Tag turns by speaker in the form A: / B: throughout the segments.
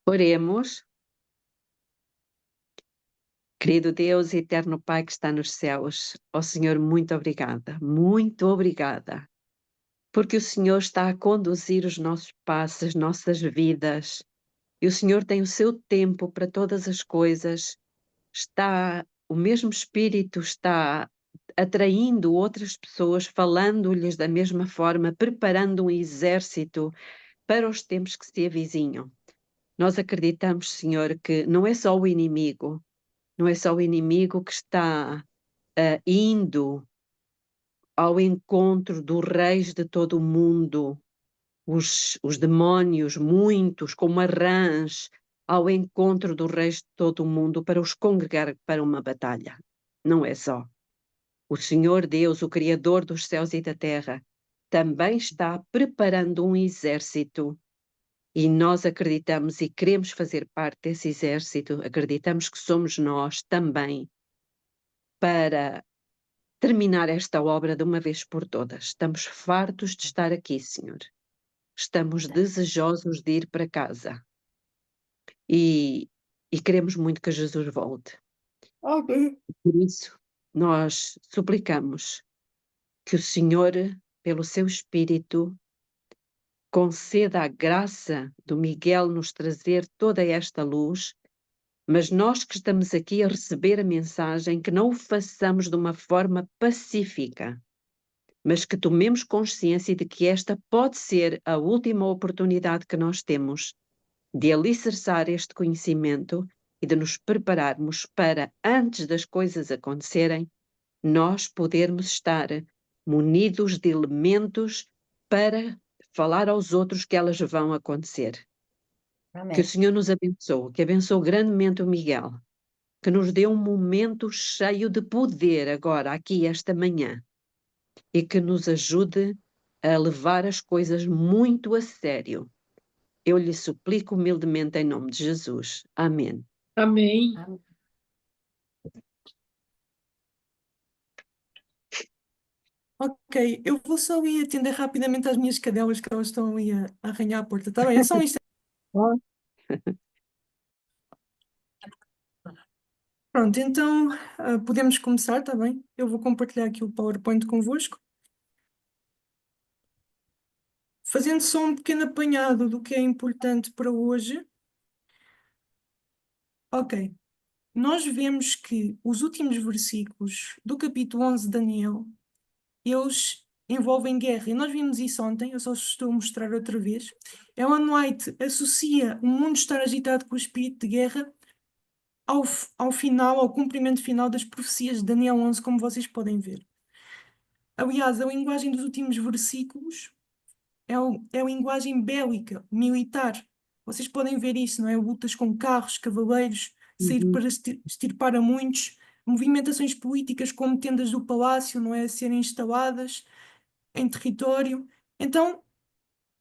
A: Oremos. Querido Deus e eterno Pai que está nos céus, ó Senhor, muito obrigada, porque o Senhor está a conduzir os nossos passos, as nossas vidas, e o Senhor tem o seu tempo para todas as coisas, o mesmo Espírito está atraindo outras pessoas, falando-lhes da mesma forma, preparando um exército para os tempos que se avizinham. Nós acreditamos, Senhor, que não é só o inimigo que está indo ao encontro dos reis de todo o mundo, os demónios, muitos, como a rãs, ao encontro dos reis de todo o mundo para os congregar para uma batalha. Não é só. O Senhor Deus, o Criador dos céus e da terra, também está preparando um exército e nós acreditamos e queremos fazer parte desse exército, acreditamos que somos nós também para terminar esta obra de uma vez por todas. Estamos fartos de estar aqui, Senhor. Estamos desejosos de ir para casa. E queremos muito que Jesus volte.
B: Ok.
A: Por isso, nós suplicamos que o Senhor, pelo seu Espírito, conceda a graça do Miguel nos trazer toda esta luz, mas nós que estamos aqui a receber a mensagem, que não o façamos de uma forma pacífica, mas que tomemos consciência de que esta pode ser a última oportunidade que nós temos de alicerçar este conhecimento e de nos prepararmos para, antes das coisas acontecerem, nós podermos estar munidos de elementos para falar aos outros que elas vão acontecer.
B: Amém.
A: Que o Senhor nos abençoe, que abençoe grandemente o Miguel, que nos dê um momento cheio de poder agora, aqui, esta manhã, e que nos ajude a levar as coisas muito a sério. Eu lhe suplico humildemente em nome de Jesus. Amém.
C: Amém.
B: Ok, eu vou só ir atender rapidamente às minhas cadelas que elas estão ali a arranhar a porta. Está bem, é só isto. Pronto, então podemos começar, está bem? Eu vou compartilhar aqui o PowerPoint convosco. Fazendo só um pequeno apanhado do que é importante para hoje. Ok, nós vemos que os últimos versículos do capítulo 11 de Daniel, eles envolvem guerra. E nós vimos isso ontem, eu só estou a mostrar outra vez. Ellen White associa o mundo estar agitado com o espírito de guerra ao final, ao cumprimento final das profecias de Daniel 11, como vocês podem ver. Aliás, a linguagem dos últimos versículos é a linguagem bélica, militar. Vocês podem ver isso, não é? Lutas com carros, cavaleiros, sair para extirpar a muitos, movimentações políticas como tendas do palácio, não é? A serem instaladas em território. Então,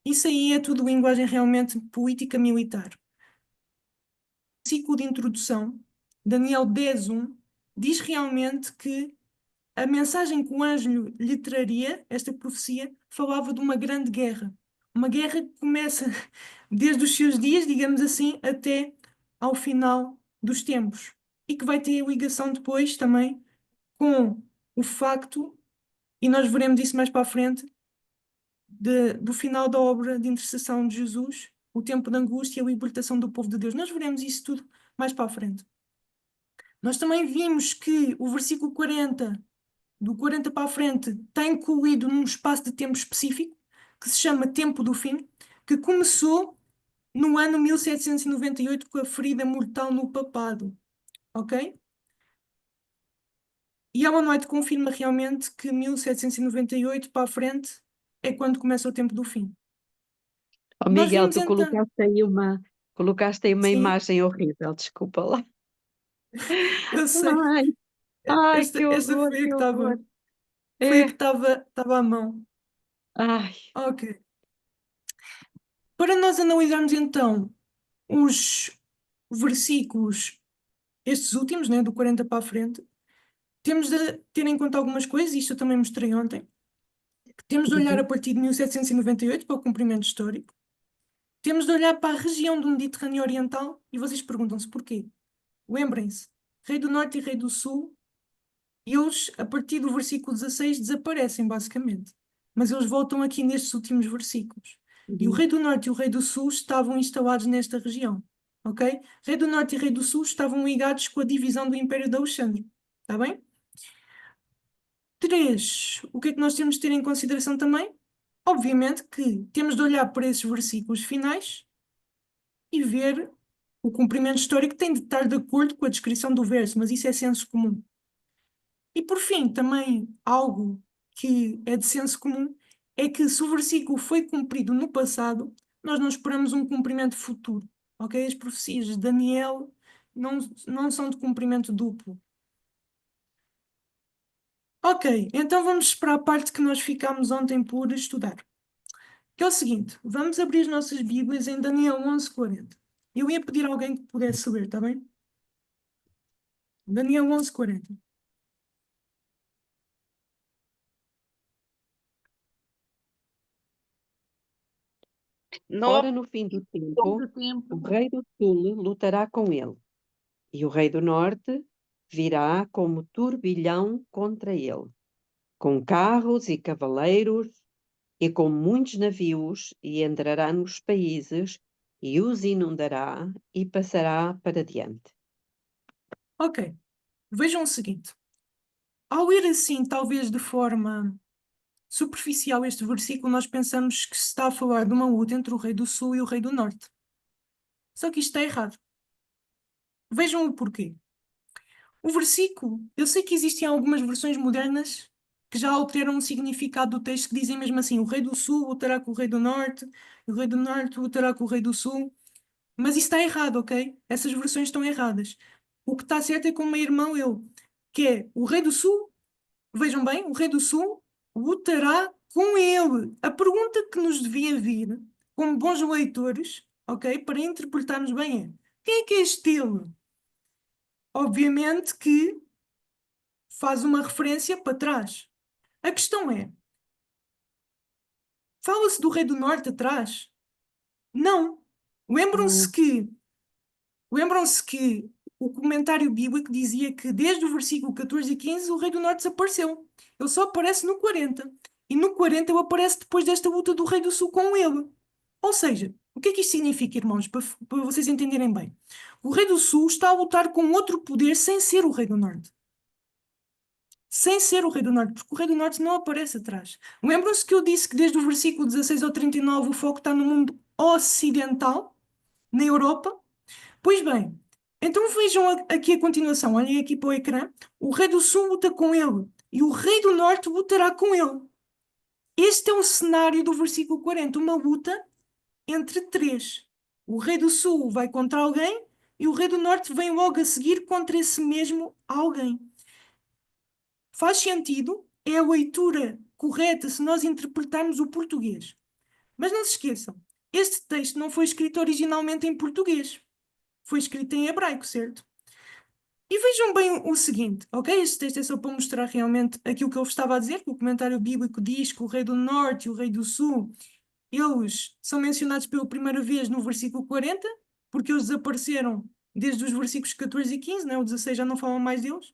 B: isso aí é tudo linguagem realmente política militar. Ciclo de introdução, Daniel 10:1, diz realmente que a mensagem que o anjo lhe traria, esta profecia, falava de uma grande guerra. Uma guerra que começa desde os seus dias, digamos assim, até ao final dos tempos. E que vai ter ligação depois também com o facto, e nós veremos isso mais para a frente, do final da obra de intercessão de Jesus, o tempo de angústia e a libertação do povo de Deus. Nós veremos isso tudo mais para a frente. Nós também vimos que o versículo 40, do 40 para a frente, está incluído num espaço de tempo específico, que se chama Tempo do Fim, que começou no ano 1798 com a ferida mortal no papado. Ok? E Ellen White confirma realmente que 1798 para a frente é quando começa o Tempo do Fim.
A: Oh,
B: Nós
A: Miguel,
B: vimos
A: tu
B: então...
A: colocaste aí uma
B: Sim,
A: imagem horrível, desculpa lá.
B: eu sei.
A: Ai, ai,
B: Esta,
A: que
B: esta
A: horror,
B: foi a
A: que
B: que
A: horror.
B: estava... Foi a
A: É,
B: que estava à mão.
A: ai,
B: Ok. Para nós analisarmos então os versículos, estes últimos, né, do 40 para a frente, temos de ter em conta algumas coisas, isto eu também mostrei ontem, que temos de olhar a partir de 1798 para o cumprimento histórico. temos de olhar para a região do Mediterrâneo Oriental e vocês perguntam-se porquê. Lembrem-se, Rei do Norte e Rei do Sul, eles, a partir do versículo 16, desaparecem, basicamente. Mas eles voltam aqui nestes últimos versículos. E o
A: Uhum.
B: Rei do Norte e o Rei do Sul estavam instalados nesta região. Ok? Rei do Norte e Rei do Sul estavam ligados com a divisão do Império de Alexandre. Está bem? 3. O que é que nós temos de ter em consideração também? Obviamente que temos de olhar para esses versículos finais e ver o cumprimento histórico tem de estar de acordo com a descrição do verso, mas isso é senso comum. E por fim, também algo que é de senso comum é que se o versículo foi cumprido no passado, nós não esperamos um cumprimento futuro. Ok? As profecias de Daniel não são de cumprimento duplo. Ok, então vamos para a parte que nós ficámos ontem por estudar. Que é o seguinte, vamos abrir as nossas Bíblias em Daniel 11:40. Eu ia pedir a alguém que pudesse ler, está bem? Daniel 11:40.
C: No
A: Ora, no fim do
C: pouco
A: tempo,
C: tempo.
A: o rei do sul lutará com ele, e o rei do norte virá como turbilhão contra ele, com carros e cavaleiros e com muitos navios, e entrará nos países e os inundará e passará para diante.
B: Ok, vejam o seguinte. Ao ler assim, talvez de forma superficial este versículo, nós pensamos que se está a falar de uma luta entre o rei do sul e o rei do norte. Só que isto está errado. Vejam o porquê. O versículo, eu sei que existem algumas versões modernas que já alteram o significado do texto, que dizem mesmo assim: o rei do sul lutará com o rei do norte, o rei do norte lutará com o rei do sul. Mas isso está errado, ok? Essas versões estão erradas. O que está certo é como a irmã leu, que é o rei do sul, vejam bem, o rei do sul lutará com ele. A pergunta que nos devia vir, como bons leitores, ok, para interpretarmos bem é: quem é que é este ele? Obviamente que faz uma referência para trás. A questão é: fala-se do Rei do Norte atrás? Não. Lembram-se
A: Não.
B: que, lembram-se que o comentário bíblico dizia que desde o versículo 14 e 15 o Rei do Norte desapareceu. Ele só aparece no 40. E no 40 ele aparece depois desta luta do Rei do Sul com ele. Ou seja, o que é que isto significa, irmãos, para vocês entenderem bem? O Rei do Sul está a lutar com outro poder sem ser o Rei do Norte. Sem ser o Rei do Norte, porque o Rei do Norte não aparece atrás. Lembram-se que eu disse que desde o versículo 16 ao 39 o foco está no mundo ocidental, na Europa? Pois bem, então vejam aqui a continuação, olhem aqui para o ecrã. O Rei do Sul luta com ele e o Rei do Norte lutará com ele. Este é o cenário do versículo 40, uma luta entre três. O Rei do Sul vai contra alguém e o Rei do Norte vem logo a seguir contra esse mesmo alguém. Faz sentido, é a leitura correta se nós interpretarmos o português. Mas não se esqueçam, este texto não foi escrito originalmente em português. Foi escrito em hebraico, certo? E vejam bem o seguinte, ok? Este texto é só para mostrar realmente aquilo que eu vos estava a dizer, que o comentário bíblico diz que o rei do norte e o rei do sul, eles são mencionados pela primeira vez no versículo 40, porque eles desapareceram desde os versículos 14 e 15, né? O 16 já não falam mais deles.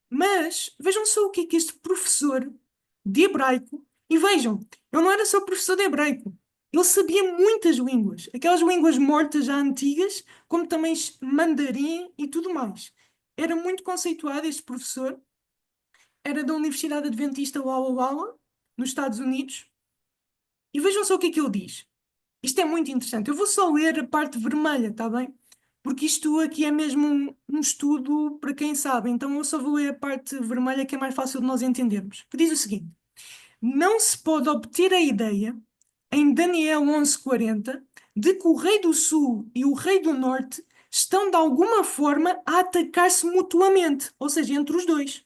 B: Mas vejam só o que é que este professor de hebraico, e vejam, ele não era só professor de hebraico, ele sabia muitas línguas, aquelas línguas mortas já antigas, como também mandarim e tudo mais. Era muito conceituado este professor, era da Universidade Adventista Walla Walla, nos Estados Unidos, e vejam só o que é que ele diz. Isto é muito interessante. Eu vou só ler a parte vermelha, está bem? Porque isto aqui é mesmo um estudo para quem sabe. Então eu só vou ler a parte vermelha que é mais fácil de nós entendermos. Que diz o seguinte: não se pode obter a ideia, em Daniel 11:40, de que o rei do sul e o rei do norte estão de alguma forma a atacar-se mutuamente, ou seja, entre os dois.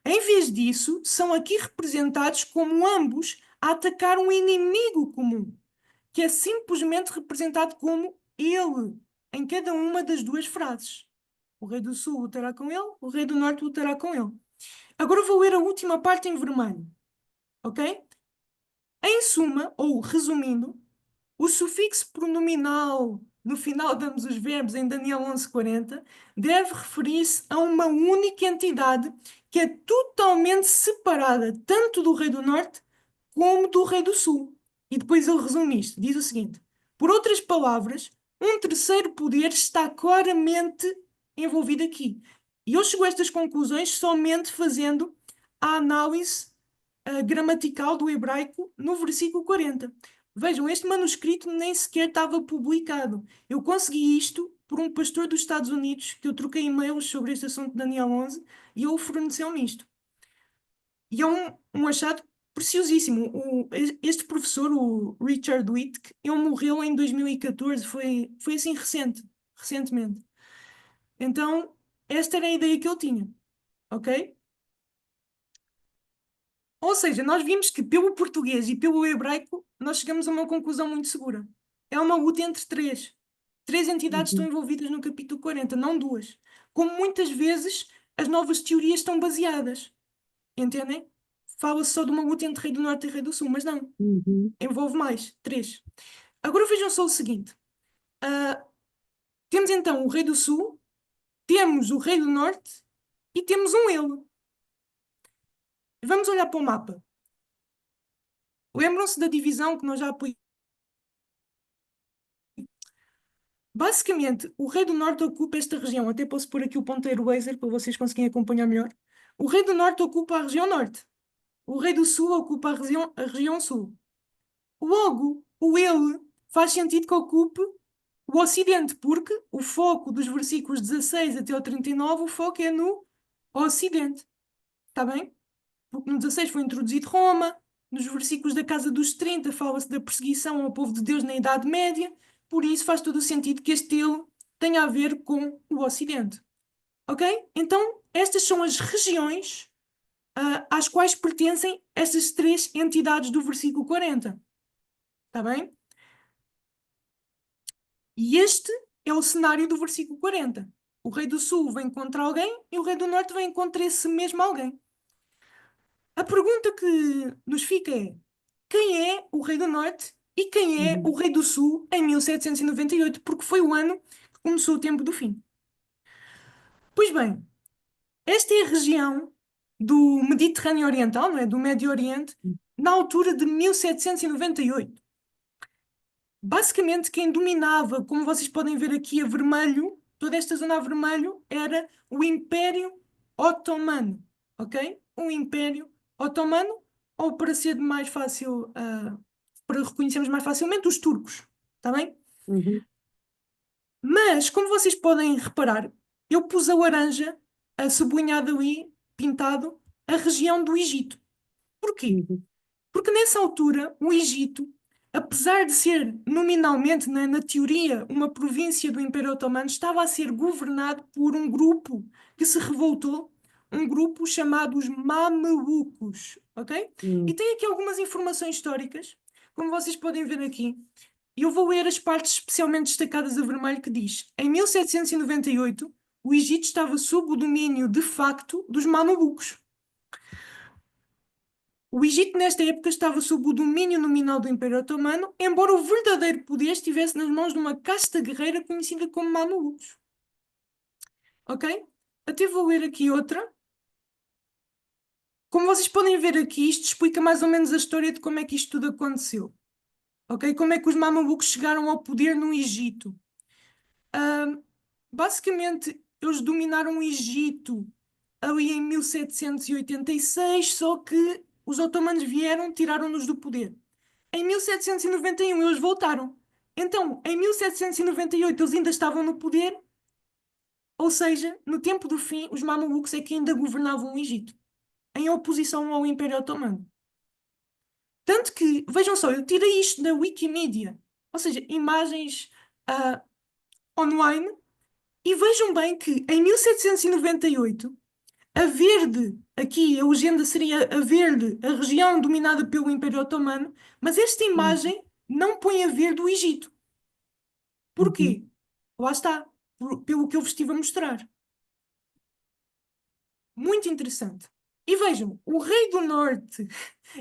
B: Em vez disso, são aqui representados como ambos a atacar um inimigo comum, que é simplesmente representado como ele, em cada uma das duas frases. O rei do sul lutará com ele, o rei do norte lutará com ele. Agora vou ler a última parte em vermelho, ok? Em suma, ou resumindo, o sufixo pronominal no final de ambos os verbos em Daniel 11:40 deve referir-se a uma única entidade que é totalmente separada tanto do rei do norte como do rei do sul. E depois ele resume isto, diz o seguinte: por outras palavras, um terceiro poder está claramente envolvido aqui. E eu chego a estas conclusões somente fazendo a análise gramatical do hebraico no versículo 40. Vejam, este manuscrito nem sequer estava publicado. Eu consegui isto por um pastor dos Estados Unidos, que eu troquei e-mails sobre este assunto de Daniel 11, e ele forneceu-me isto. E é um achado preciosíssimo. Este professor, o Richard Witt, ele morreu em 2014, foi assim recentemente. Então, esta era a ideia que ele tinha, ok? Ou seja, nós vimos que pelo português e pelo hebraico nós chegamos a uma conclusão muito segura. É uma luta entre três. Três entidades estão
A: Uhum.
B: envolvidas no capítulo 40, não duas. Como muitas vezes as novas teorias estão baseadas. Entendem? Fala-se só de uma luta entre Rei do Norte e Rei do Sul, mas não.
A: Uhum.
B: Envolve mais. Três. Agora vejam só o seguinte. Temos então o Rei do Sul, temos o Rei do Norte e temos um ele. Vamos olhar para o mapa. Lembram-se da divisão que nós já apoiamos? Basicamente, o Rei do Norte ocupa esta região. Até posso pôr aqui o ponteiro laser para vocês conseguirem acompanhar melhor. O Rei do Norte ocupa a região Norte. O Rei do Sul ocupa a região Sul. Logo, o ele faz sentido que ocupe o Ocidente, porque o foco dos versículos 16 até o 39, o foco é no Ocidente. Está bem? Porque no 16 foi introduzido Roma, nos versículos da Casa dos 30 fala-se da perseguição ao povo de Deus na Idade Média, por isso faz todo o sentido que este ele tenha a ver com o Ocidente. Ok? Então, estas são as regiões às quais pertencem estas três entidades do versículo 40. Está bem? E este é o cenário do versículo 40. O rei do sul vem contra alguém e o rei do norte vem contra esse mesmo alguém. A pergunta que nos fica é: quem é o rei do norte e quem é
A: Uhum.
B: o rei do sul em 1798? Porque foi o ano que começou o tempo do fim. Pois bem, esta é a região do Mediterrâneo Oriental, não é? Do Médio Oriente, na altura de 1798. Basicamente, quem dominava, como vocês podem ver aqui a vermelho, toda esta zona a vermelho, era o Império Otomano, ok? O Império Otomano, ou para ser mais fácil, para reconhecermos mais facilmente, os turcos, está bem?
A: Uhum.
B: Mas, como vocês podem reparar, eu pus a laranja, sublinhado ali, pintado, a região do Egito. Porquê?
A: Uhum.
B: Porque nessa altura, o Egito, apesar de ser nominalmente, na teoria, uma província do Império Otomano, estava a ser governado por um grupo que se revoltou, um grupo chamado os Mamelucos, ok? E
A: Uhum.
B: tem aqui algumas informações históricas, como vocês podem ver aqui. E eu vou ler as partes especialmente destacadas a vermelho que diz: em 1798, o Egito estava sob o domínio de facto dos Mamelucos. O Egito, nesta época, estava sob o domínio nominal do Império Otomano, embora o verdadeiro poder estivesse nas mãos de uma casta guerreira conhecida como Mamelucos. Ok? Até vou ler aqui outra. Como vocês podem ver aqui, isto explica mais ou menos a história de como é que isto tudo aconteceu. Ok? Como é que os Mamelucos chegaram ao poder no Egito. Basicamente, eles dominaram o Egito ali em 1786, só que os otomanos vieram, tiraram-nos do poder. Em 1791 eles voltaram. Então, em 1798 eles ainda estavam no poder, ou seja, no tempo do fim, os Mamelucos é que ainda governavam o Egito, em oposição ao Império Otomano. Tanto que, vejam só, eu tirei isto da Wikimedia, ou seja, imagens online, e vejam bem que em 1798, a verde, aqui a legenda seria a verde, a região dominada pelo Império Otomano, mas esta
A: Uhum.
B: imagem não põe a verde o Egito.
A: Uhum.
B: Porquê? Lá está, pelo que eu vos estive a mostrar. Muito interessante. E vejam, o rei do norte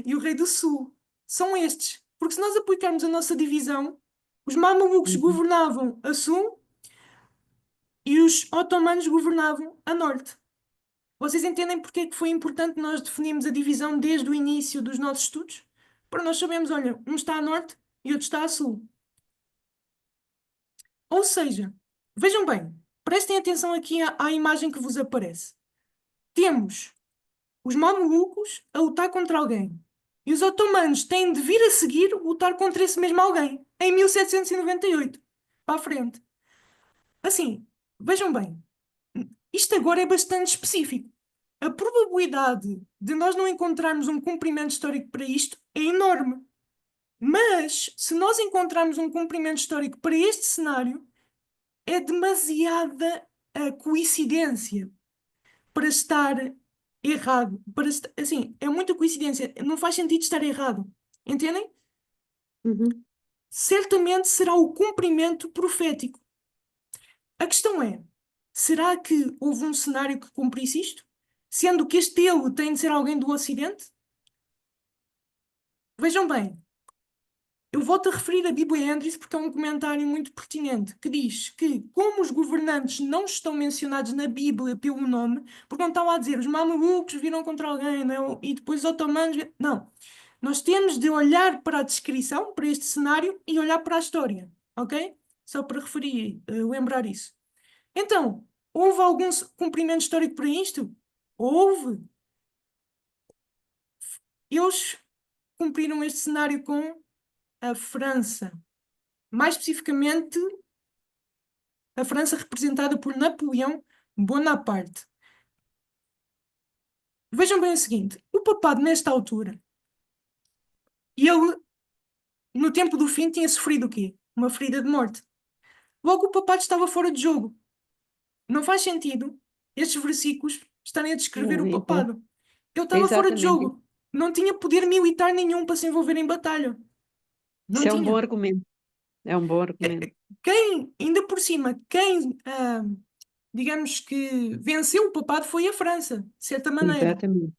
B: e o rei do sul são estes. Porque se nós aplicarmos a nossa divisão, Os mamelucos
A: Uhum.
B: governavam a sul e os otomanos governavam a norte. Vocês entendem porque é que foi importante nós definirmos a divisão desde o início dos nossos estudos? Para nós sabermos, olha, um está a norte e outro está a sul. Ou seja, vejam bem, prestem atenção aqui à imagem que vos aparece. Temos os mamelucos a lutar contra alguém. E os otomanos têm de vir a seguir lutar contra esse mesmo alguém, em 1798, para a frente. Assim, vejam bem, isto agora é bastante específico. A probabilidade de nós não encontrarmos um cumprimento histórico para isto é enorme. Mas, se nós encontrarmos um cumprimento histórico para este cenário, é demasiada coincidência para estar errado. Assim, é muita coincidência. Não faz sentido estar errado. Entendem?
A: Uhum.
B: Certamente será o cumprimento profético. A questão é, será que houve um cenário que cumprisse isto? Sendo que este ele tem de ser alguém do Ocidente? Vejam bem, eu volto a referir a Bíblia Andrews porque é um comentário muito pertinente que diz que, como os governantes não estão mencionados na Bíblia pelo nome, porque não estão lá a dizer os mamelucos viram contra alguém, não é? E depois os otomanos. Não. Nós temos de olhar para a descrição, para este cenário e olhar para a história, ok? Só para referir, lembrar isso. Então, houve algum cumprimento histórico para isto? Houve. Eles cumpriram este cenário com a França. Mais especificamente, a França representada por Napoleão Bonaparte. Vejam bem o seguinte: o papado, nesta altura, ele, no tempo do fim, tinha sofrido o quê? Uma ferida de morte. Logo, o papado estava fora de jogo. Não faz sentido estes versículos estarem a descrever o
A: Então,
B: papado. Ele estava fora de
A: exatamente.
B: jogo. Não tinha poder militar nenhum para se envolver em batalha. Não
A: Isso é um bom
B: tinha.
A: argumento. É um bom argumento.
B: Quem, ainda por cima, quem, digamos que venceu o papado foi a França, de certa maneira.
A: Exatamente.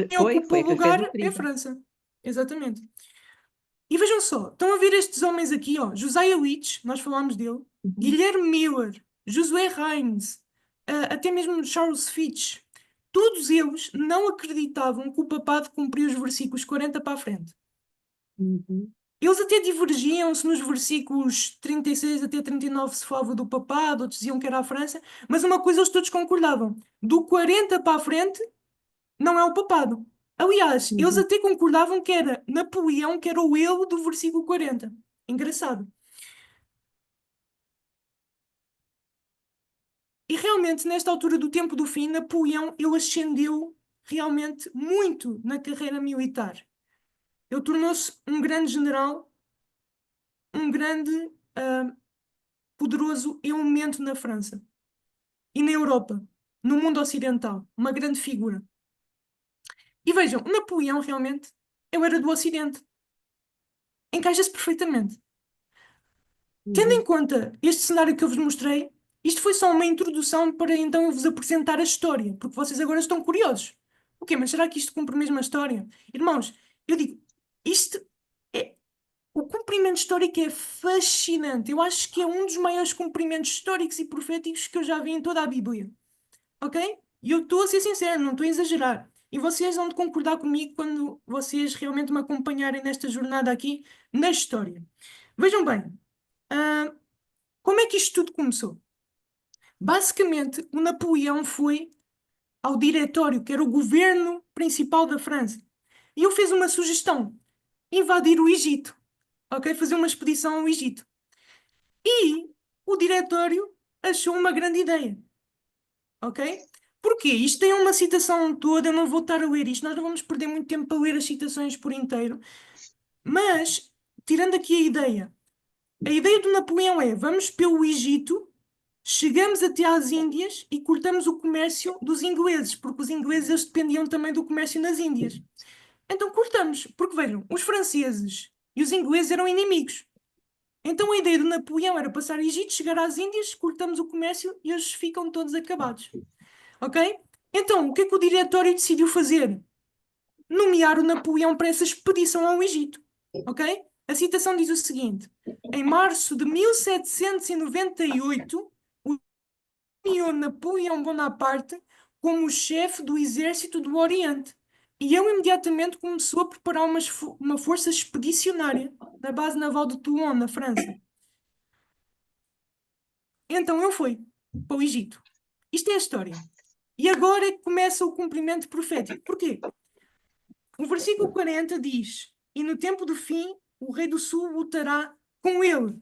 B: Quem
A: Foi
B: ocupa o
A: aquele que fez
B: lugar
A: a
B: é a
A: ferida.
B: França. Exatamente. E vejam só, estão a ver estes homens aqui, ó. Josiah Leach, nós falámos dele.
A: Uhum.
B: Guilherme Miller, Josué Hines, até mesmo Charles Fitch. Todos eles não acreditavam que o papado cumpria os versículos 40 para a frente.
A: Uhum.
B: Eles até divergiam-se nos versículos 36 até 39 se falava do papado, outros diziam que era a França, mas uma coisa eles todos concordavam: do 40 para a frente não é o papado. Aliás, eles
A: Uhum.
B: até concordavam que era Napoleão, que era o ele do versículo 40. Engraçado. E realmente, nesta altura do tempo do fim, Napoleão ele ascendeu realmente muito na carreira militar. Ele tornou-se um grande general, um grande poderoso elemento na França e na Europa, no mundo ocidental, uma grande figura. E vejam, Napoleão realmente, ele era do Ocidente. Encaixa-se perfeitamente. Tendo em
A: Uhum.
B: conta este cenário que eu vos mostrei, isto foi só uma introdução para então eu vos apresentar a história, porque vocês agora estão curiosos. O quê? Mas será que isto cumpre mesmo a história? Irmãos, eu digo, isto é. O cumprimento histórico é fascinante. Eu acho que é um dos maiores cumprimentos históricos e proféticos que eu já vi em toda a Bíblia. Ok? E eu estou a ser sincero, não estou a exagerar. E vocês vão de concordar comigo quando vocês realmente me acompanharem nesta jornada aqui na história. Vejam bem, ah, como é que isto tudo começou? Basicamente, o Napoleão foi ao diretório, que era o governo principal da França, e ele fez uma sugestão: invadir o Egito, ok? Fazer uma expedição ao Egito. E o diretório achou uma grande ideia, ok? Porquê? Isto tem uma citação toda, eu não vou estar a ler isto, nós não vamos perder muito tempo para ler as citações por inteiro, mas, tirando aqui a ideia do Napoleão é: vamos pelo Egito, chegamos até às Índias e cortamos o comércio dos ingleses, porque os ingleses eles dependiam também do comércio nas Índias. Então cortamos, porque vejam, os franceses e os ingleses eram inimigos. Então a ideia de Napoleão era passar o Egito, chegar às Índias, cortamos o comércio e eles ficam todos acabados. Ok? Então, o que é que o diretório decidiu fazer? Nomear o Napoleão para essa expedição ao Egito. Ok? A citação diz o seguinte: em março de 1798, o nomeou Napoleão Bonaparte como chefe do exército do Oriente. E ele imediatamente começou a preparar uma força expedicionária na base naval de Toulon, na França. Então ele foi para o Egito. Isto é a história. E agora é que começa o cumprimento profético. Porquê? O versículo 40 diz: e no tempo do fim, o rei do sul lutará com ele.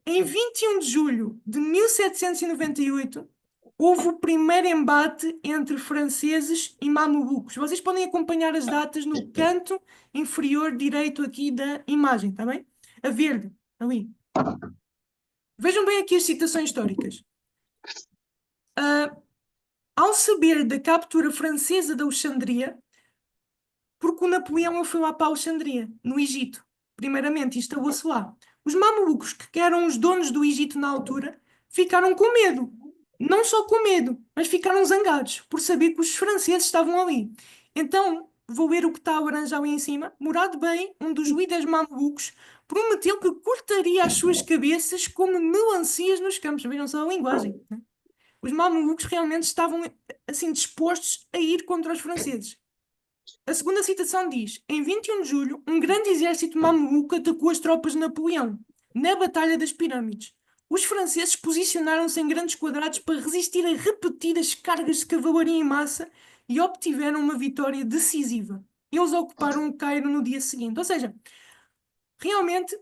B: Em 21 de julho de 1798, houve o primeiro embate entre franceses e mamelucos. Vocês podem acompanhar as datas no canto inferior direito aqui da imagem, está bem? A verde, ali. Vejam bem aqui as citações históricas. Ao saber da captura francesa de Alexandria, porque o Napoleão foi lá para Alexandria, no Egito, primeiramente, instalou-se lá. Os mamelucos, que eram os donos do Egito na altura, ficaram com medo. Não só com medo, mas ficaram zangados por saber que os franceses estavam ali. Então, vou ler o que está a laranja ali em cima. Murad Bey, um dos líderes mamelucos, prometeu que cortaria as suas cabeças como melancias nos campos. Viram só a linguagem, né? Os mamelucos realmente estavam assim dispostos a ir contra os franceses. A segunda citação diz: em 21 de julho, um grande exército mameluco atacou as tropas de Napoleão, na Batalha das Pirâmides. Os franceses posicionaram-se em grandes quadrados para resistir a repetidas cargas de cavalaria em massa e obtiveram uma vitória decisiva. Eles ocuparam o Cairo no dia seguinte. Ou seja, realmente,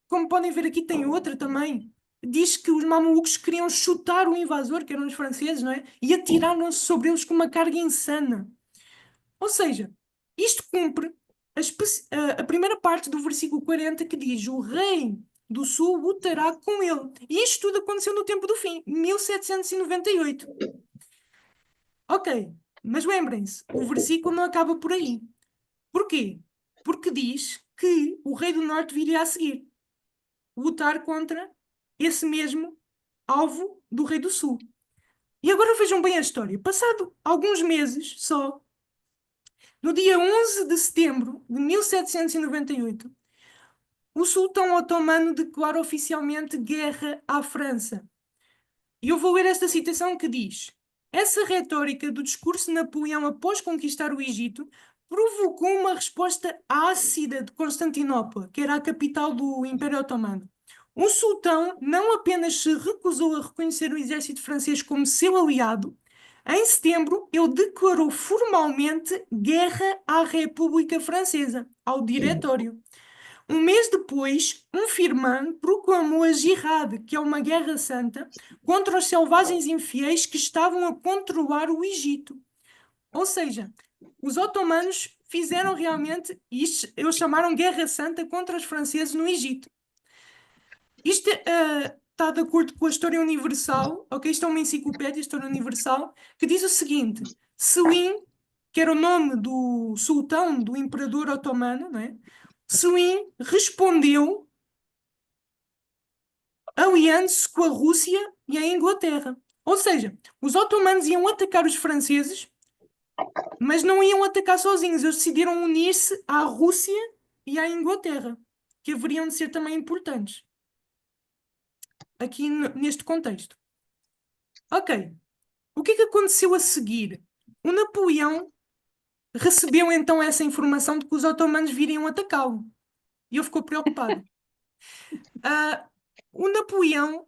B: como podem ver aqui, tem outra também. Diz que os mamelucos queriam chutar o invasor, que eram os franceses, não é? E atiraram-se sobre eles com uma carga insana. Ou seja, isto cumpre a primeira parte do versículo 40 que diz: o rei do sul lutará com ele. E isto tudo aconteceu no tempo do fim, 1798. Ok, mas lembrem-se, o versículo não acaba por aí. Porquê? Porque diz que o rei do norte viria a seguir, lutar contra esse mesmo alvo do rei do sul. E agora vejam bem a história. Passado alguns meses só, no dia 11 de setembro de 1798, o sultão otomano declara oficialmente guerra à França. E eu vou ler esta citação que diz: essa retórica do discurso de Napoleão após conquistar o Egito provocou uma resposta ácida de Constantinopla, que era a capital do Império Otomano. O sultão não apenas se recusou a reconhecer o exército francês como seu aliado, em setembro ele declarou formalmente guerra à República Francesa, ao Diretório. Um mês depois, um firman proclamou a Jihad, que é uma guerra santa, contra os selvagens infiéis que estavam a controlar o Egito. Ou seja, os otomanos fizeram realmente isto, eles chamaram Guerra Santa contra os franceses no Egito. Isto está de acordo com a História Universal, ok? Isto é uma enciclopédia, História Universal, que diz o seguinte: Selim, que era o nome do sultão, do imperador otomano, não é? Selim respondeu aliando-se com a Rússia e a Inglaterra. Ou seja, os otomanos iam atacar os franceses, mas não iam atacar sozinhos. Eles decidiram unir-se à Rússia e à Inglaterra, que haveriam de ser também importantes aqui neste contexto. Ok. O que é que aconteceu a seguir? O Napoleão recebeu então essa informação de que os otomanos viriam atacá-lo. E ele ficou preocupado. O Napoleão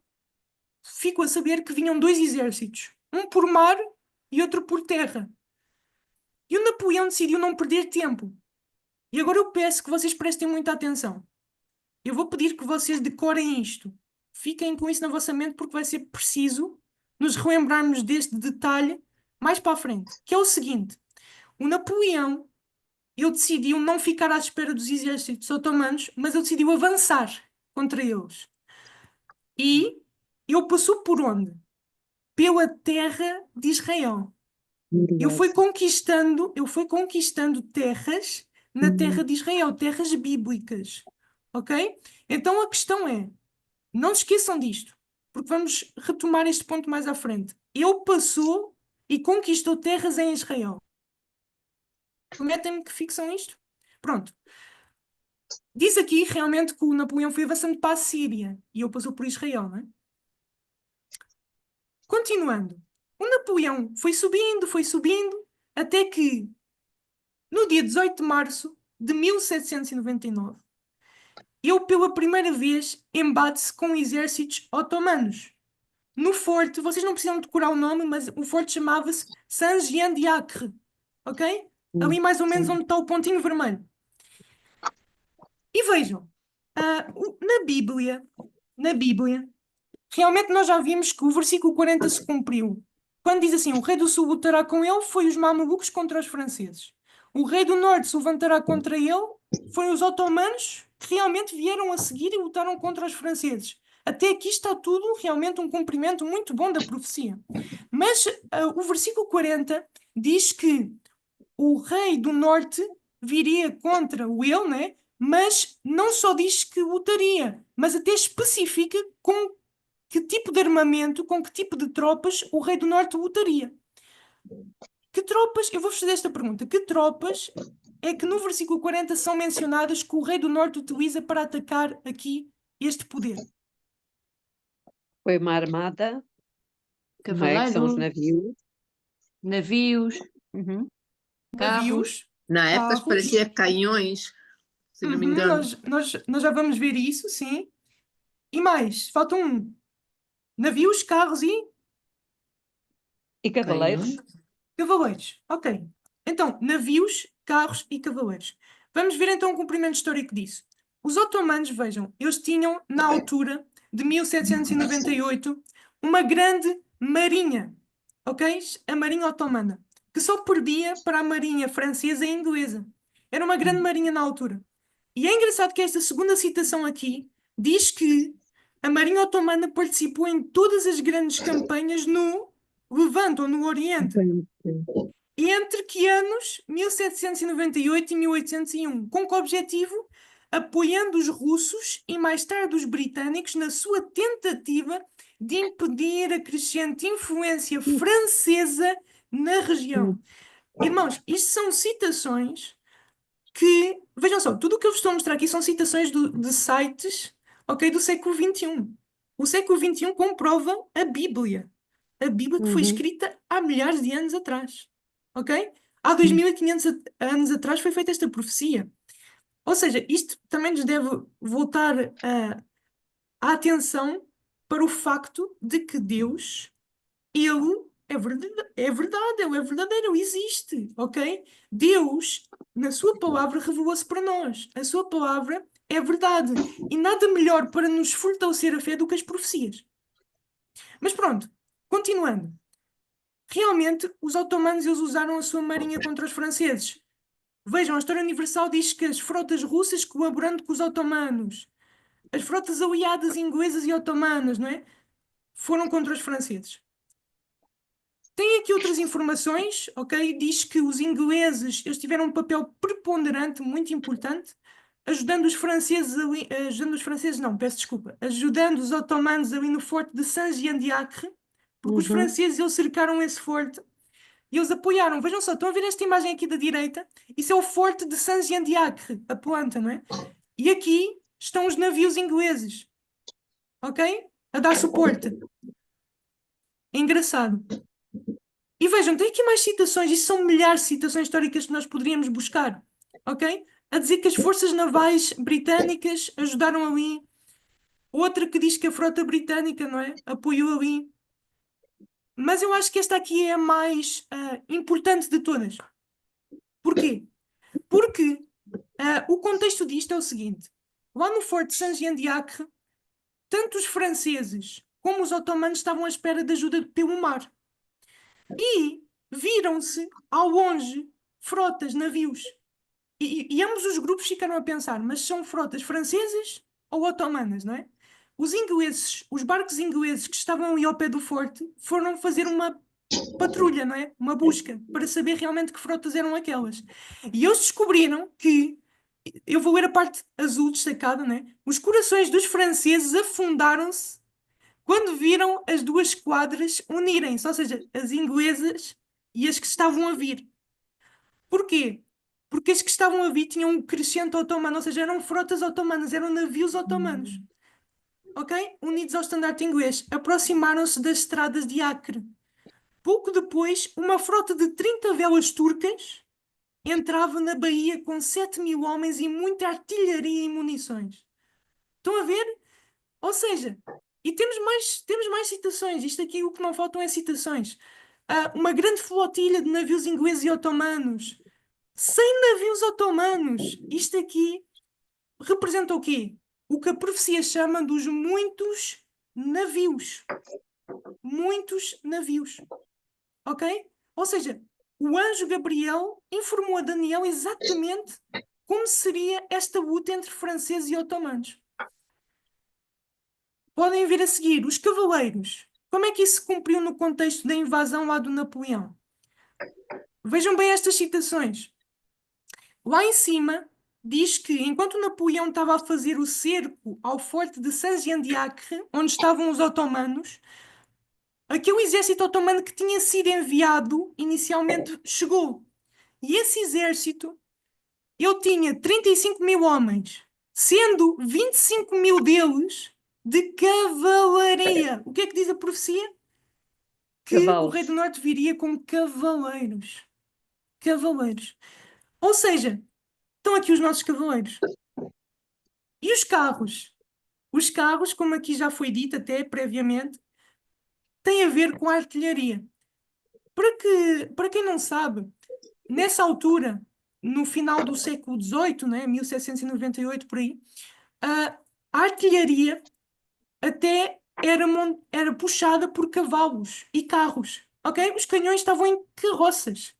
B: ficou a saber que vinham dois exércitos, um por mar e outro por terra. E o Napoleão decidiu não perder tempo. E agora eu peço que vocês prestem muita atenção. Eu vou pedir que vocês decorem isto. Fiquem com isso na vossa mente porque vai ser preciso nos relembrarmos deste detalhe mais para a frente, que é o seguinte: o Napoleão, ele decidiu não ficar à espera dos exércitos otomanos, mas ele decidiu avançar contra eles. E ele passou por onde? Pela terra de Israel. Ele foi conquistando terras na terra de Israel, terras bíblicas. Ok? Então a questão é, não se esqueçam disto, porque vamos retomar este ponto mais à frente. Ele passou e conquistou terras em Israel. Prometem-me que fixam isto? Pronto. Diz aqui realmente que o Napoleão foi avançando para a Síria e ele passou por Israel, não é? Continuando, o Napoleão foi subindo, até que no dia 18 de março de 1799, ele pela primeira vez embate-se com exércitos otomanos. No forte, vocês não precisam decorar o nome, mas o forte chamava-se Saint-Jean-d'Acre, ok? Ali mais ou menos
A: Sim.
B: onde está o pontinho vermelho. E vejam, na Bíblia, realmente nós já vimos que o versículo 40 se cumpriu. Quando diz assim, o rei do sul lutará com ele, foi os mamelucos contra os franceses. O rei do norte se levantará contra ele, foi os otomanos que realmente vieram a seguir e lutaram contra os franceses. Até aqui está tudo realmente um cumprimento muito bom da profecia. Mas o versículo 40 diz que o rei do norte viria contra o ele, né? Mas não só diz que lutaria, mas até especifica com que tipo de armamento, com que tipo de tropas o rei do norte lutaria. Que tropas, eu vou-vos fazer esta pergunta, que tropas é que no versículo 40 são mencionadas que o rei do norte utiliza para atacar aqui este poder?
A: Foi uma armada, não é? Que são os
C: Cavaleiros,
A: navios.
C: navios, uhum, carros.
B: Navios,
D: Na época
B: carros.
D: parecia canhões, se não me engano.
B: Nós já vamos ver isso, sim. E mais, falta um. Navios, carros e
A: E cavaleiros.
C: Canhões.
B: cavaleiros. Ok. Então, navios, carros e cavaleiros. Vamos ver então o cumprimento histórico disso. Os otomanos, vejam, eles tinham, na altura de 1798, uma grande marinha, ok? A marinha otomana, que só perdia para a marinha francesa e inglesa. Era uma grande marinha na altura. E é engraçado que esta segunda citação aqui diz que a marinha otomana participou em todas as grandes campanhas no Levante ou no Oriente. E entre que anos? 1798 e 1801. Com que objetivo? Apoiando os russos e mais tarde os britânicos na sua tentativa de impedir a crescente influência francesa na região. Irmãos, isto são citações que, vejam só, tudo o que eu vos estou a mostrar aqui são citações de sites, ok, do século XXI. O século XXI comprova a Bíblia. A Bíblia que foi
A: Uhum.
B: escrita há milhares de anos atrás, ok? Há 2500 anos atrás foi feita esta profecia. Ou seja, isto também nos deve voltar a atenção para o facto de que Deus, Ele Ele é verdadeiro, Ele existe, ok? Deus, na sua palavra, revelou-se para nós. A sua palavra é verdade. E nada melhor para nos fortalecer a fé do que as profecias. Mas pronto, continuando. Realmente, os otomanos eles usaram a sua marinha contra os franceses. Vejam, a história universal diz que as frotas russas colaborando com os otomanos, as frotas aliadas inglesas e otomanas, não é? Foram contra os franceses. Tem aqui outras informações, ok? Diz que os ingleses eles tiveram um papel preponderante, muito importante, não, peço desculpa, ajudando os otomanos ali no forte de Saint-Jean-d'Acre, porque os
A: Uhum.
B: franceses eles cercaram esse forte e eles apoiaram. Vejam só, estão a ver esta imagem aqui da direita? Isso é o forte de Saint-Jean-d'Acre, a planta, não é? E aqui estão os navios ingleses, ok? A dar suporte. É engraçado. E vejam, tem aqui mais citações, isto são milhares de citações históricas que nós poderíamos buscar, ok? A dizer que as forças navais britânicas ajudaram ali. Outra que diz que a frota britânica, não é? Apoiou ali. Mas eu acho que esta aqui é a mais importante de todas. Porquê? Porque o contexto disto é o seguinte. Lá no Forte de Saint-Jean-d'Acre, tanto os franceses como os otomanos estavam à espera de ajuda pelo mar. E viram-se ao longe frotas, navios. E ambos os grupos ficaram a pensar, mas são frotas francesas ou otomanas, não é? Os ingleses, os barcos ingleses que estavam ali ao pé do forte, foram fazer uma patrulha, não é? Uma busca para saber realmente que frotas eram aquelas. E eles descobriram que, eu vou ler a parte azul destacada, não é? Os corações dos franceses afundaram-se quando viram as duas esquadras unirem-se, ou seja, as inglesas e as que estavam a vir. Porquê? porque as que estavam a vir tinham um crescente otomano, ou seja, eram frotas otomanas, eram navios otomanos, ok? Unidos ao estandarte inglês, aproximaram-se das estradas de Acre. Pouco depois, uma frota de 30 velas turcas entrava na baía com 7.000 homens e muita artilharia e munições. Estão a ver? Ou seja, e temos mais citações. Isto aqui, o que não faltam é citações. Uma grande flotilha de navios ingleses e otomanos. 100 navios otomanos. Isto aqui representa o quê? O que a profecia chama dos muitos navios. Muitos navios. Ok? Ou seja, o anjo Gabriel informou a Daniel exatamente como seria esta luta entre franceses e otomanos. Podem vir a seguir os cavaleiros. Como é que isso se cumpriu no contexto da invasão lá do Napoleão? Vejam bem estas citações. Lá em cima, diz que enquanto Napoleão estava a fazer o cerco ao forte de Saint-Jean-d'Acre, onde estavam os otomanos, aquele exército otomano que tinha sido enviado inicialmente chegou. E esse exército, ele tinha 35.000 homens, sendo 25.000 deles de cavalaria. O que é que diz a profecia? Que o rei do norte viria com cavaleiros. Cavaleiros. Ou seja, estão aqui os nossos cavaleiros. E os carros? Os carros, como aqui já foi dito até previamente, têm a ver com a artilharia. Para quem não sabe, nessa altura, no final do século XVIII, né, 1798 por aí, a artilharia até era puxada por cavalos e carros. Ok? Os canhões estavam em carroças,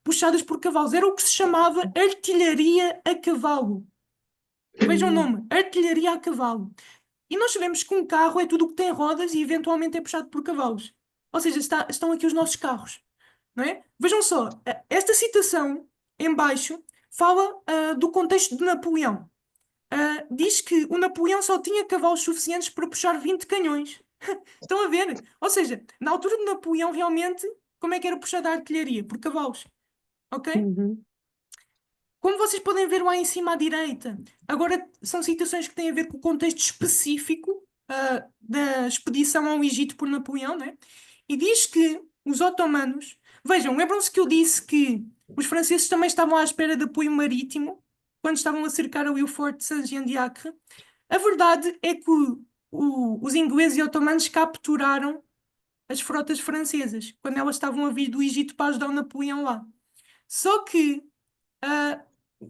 B: puxadas por cavalos. Era o que se chamava artilharia a cavalo. Vejam o nome, artilharia a cavalo. E nós sabemos que um carro é tudo o que tem rodas e eventualmente é puxado por cavalos. Ou seja, estão aqui os nossos carros. Não é? Vejam só, esta citação em baixo fala do contexto de Napoleão. Diz que o Napoleão só tinha cavalos suficientes para puxar 20 canhões. Estão a ver? Ou seja, na altura de Napoleão, realmente, como é que era puxada a artilharia? Por cavalos. Ok? Como vocês podem ver lá em cima à direita, agora são citações que têm a ver com o contexto específico da expedição ao Egito por Napoleão, né? E diz que os otomanos... Vejam, lembram-se que eu disse que os franceses também estavam à espera de apoio marítimo quando estavam a cercar ali o forte de Saint-Jean-d'Acre? A verdade é que os ingleses e otomanos capturaram as frotas francesas quando elas estavam a vir do Egito para ajudar o Napoleão lá. Só que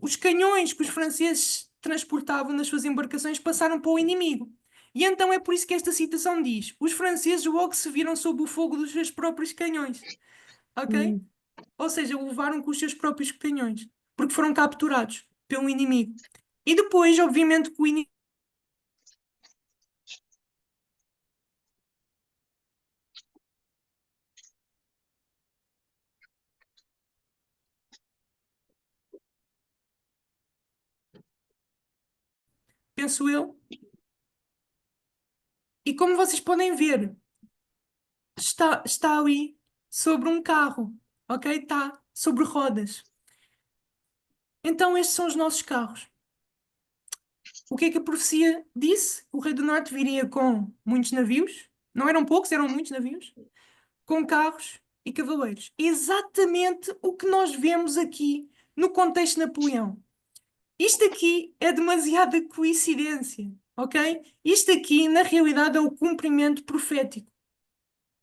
B: os canhões que os franceses transportavam nas suas embarcações passaram para o inimigo. E então é por isso que esta citação diz: os franceses logo se viram sob o fogo dos seus próprios canhões. Ok? Ou seja, levaram com os seus próprios canhões, porque foram capturados pelo inimigo. E depois, obviamente, que o inimigo... Penso eu. E como vocês podem ver, está ali sobre um carro, ok? Está sobre rodas. Então estes são os nossos carros. O que é que a profecia disse? O rei do norte viria com muitos navios, não eram poucos, eram muitos navios, com carros e cavaleiros. Exatamente o que nós vemos aqui no contexto de Napoleão. Isto aqui é demasiada coincidência, ok? Isto aqui, na realidade, é o cumprimento profético.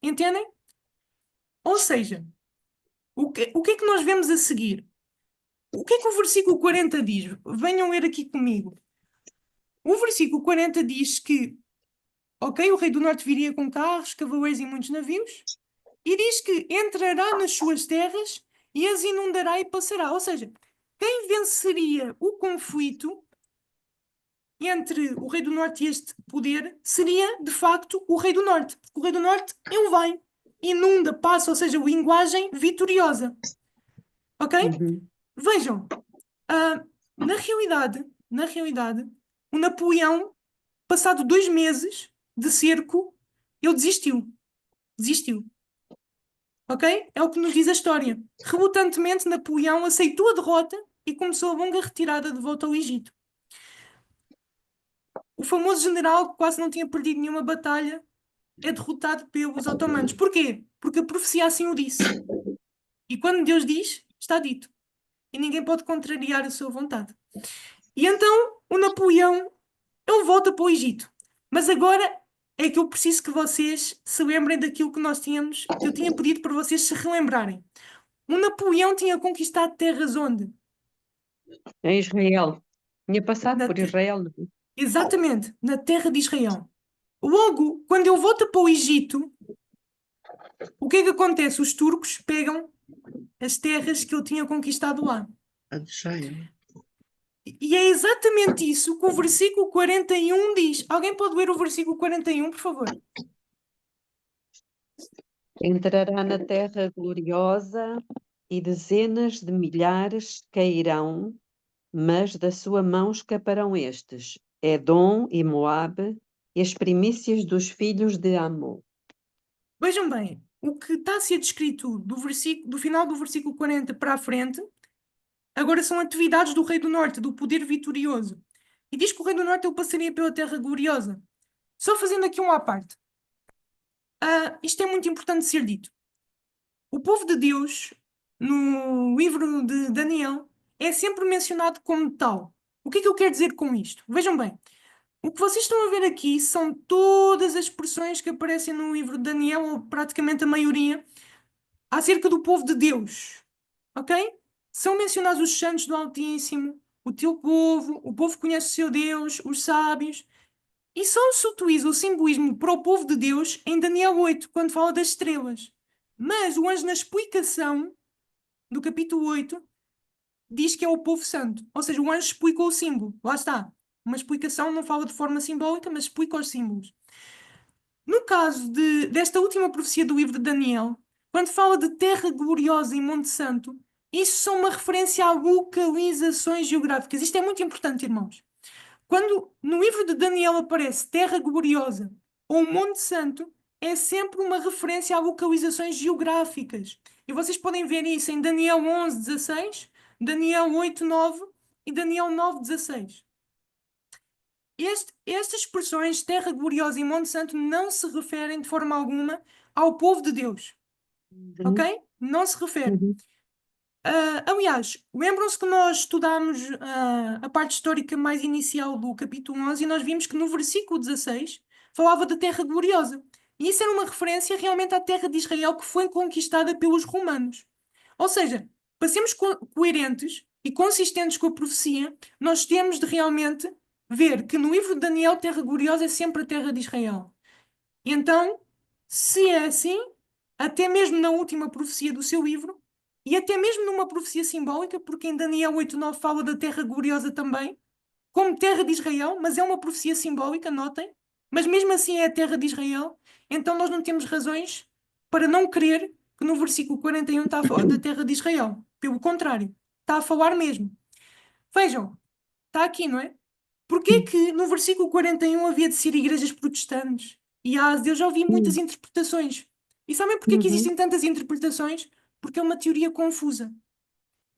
B: Entendem? Ou seja, o que é que nós vemos a seguir? O que é que o versículo 40 diz? Venham ler aqui comigo. O versículo 40 diz que, ok, o rei do norte viria com carros, cavaleiros e muitos navios, e diz que entrará nas suas terras e as inundará e passará. Ou seja, quem venceria o conflito entre o rei do norte e este poder seria, de facto, o rei do norte. Porque o rei do norte, ele vai, inunda, passa, ou seja, linguagem vitoriosa. Ok? Vejam, na realidade, o Napoleão, passado 2 meses de cerco, ele desistiu. Desistiu. Ok? É o que nos diz a história. Relutantemente, Napoleão aceitou a derrota e começou a longa retirada de volta ao Egito. O famoso general, que quase não tinha perdido nenhuma batalha, é derrotado pelos otomanos. Porquê? Porque a profecia assim o disse. E quando Deus diz, está dito. E ninguém pode contrariar a sua vontade. E então o Napoleão, ele volta para o Egito. Mas agora é que eu preciso que vocês se lembrem daquilo que que eu tinha pedido para vocês se relembrarem. O Napoleão tinha conquistado terras onde?
A: Em Israel. Tinha passado
B: Na
A: por
B: te-
A: Israel, não é?
B: Exatamente, na terra de Israel. Logo, quando ele volta para o Egito, o que é que acontece? Os turcos pegam as terras que ele tinha conquistado lá.
D: A de Israel.
B: E é exatamente isso que o versículo 41 diz. Alguém pode ler o versículo 41, por favor?
A: Entrará na terra gloriosa e dezenas de milhares cairão, mas da sua mão escaparão estes, Edom e Moabe, e as primícias dos filhos de Amon.
B: Vejam bem, o que está a ser descrito do final do versículo 40 para a frente, agora são atividades do Rei do Norte, do poder vitorioso. E diz que o Rei do Norte ele passaria pela terra gloriosa. Só fazendo aqui um à parte. Isto é muito importante ser dito. O povo de Deus, no livro de Daniel, é sempre mencionado como tal. O que é que eu quero dizer com isto? Vejam bem, o que vocês estão a ver aqui são todas as expressões que aparecem no livro de Daniel, ou praticamente a maioria, acerca do povo de Deus. Ok? São mencionados os santos do Altíssimo, o teu povo, o povo que conhece o seu Deus, os sábios. E só se utiliza o simbolismo para o povo de Deus em Daniel 8, quando fala das estrelas. Mas o anjo, na explicação do capítulo 8, diz que é o povo santo. Ou seja, o anjo explica o símbolo. Lá está. Uma explicação não fala de forma simbólica, mas explica os símbolos. No caso desta última profecia do livro de Daniel, quando fala de terra gloriosa e Monte Santo, isso são uma referência a localizações geográficas. Isto é muito importante, irmãos. Quando no livro de Daniel aparece terra gloriosa ou Monte Santo, é sempre uma referência a localizações geográficas. E vocês podem ver isso em Daniel 11:16, Daniel 8:9 e Daniel 9:16. Estas expressões, terra gloriosa e Monte Santo, não se referem de forma alguma ao povo de Deus. Ok? Não se refere.
A: Uhum.
B: Aliás, lembram-se que nós estudámos a parte histórica mais inicial do capítulo 11 e nós vimos que no versículo 16 falava da terra gloriosa. E isso era uma referência realmente à terra de Israel que foi conquistada pelos romanos. Ou seja, para sermos coerentes e consistentes com a profecia, nós temos de realmente ver que no livro de Daniel, terra gloriosa é sempre a terra de Israel. E então, se é assim, até mesmo na última profecia do seu livro, e até mesmo numa profecia simbólica, porque em Daniel 8:9 fala da terra gloriosa também, como terra de Israel, mas é uma profecia simbólica, notem, mas mesmo assim é a terra de Israel, então nós não temos razões para não crer que no versículo 41 está a falar da terra de Israel. Pelo contrário, está a falar mesmo. Vejam, está aqui, não é? Porquê que no versículo 41 havia de ser igrejas protestantes? Eu já ouvi muitas interpretações. E sabem porquê que
A: Uhum.
B: existem tantas interpretações? Porque é uma teoria confusa.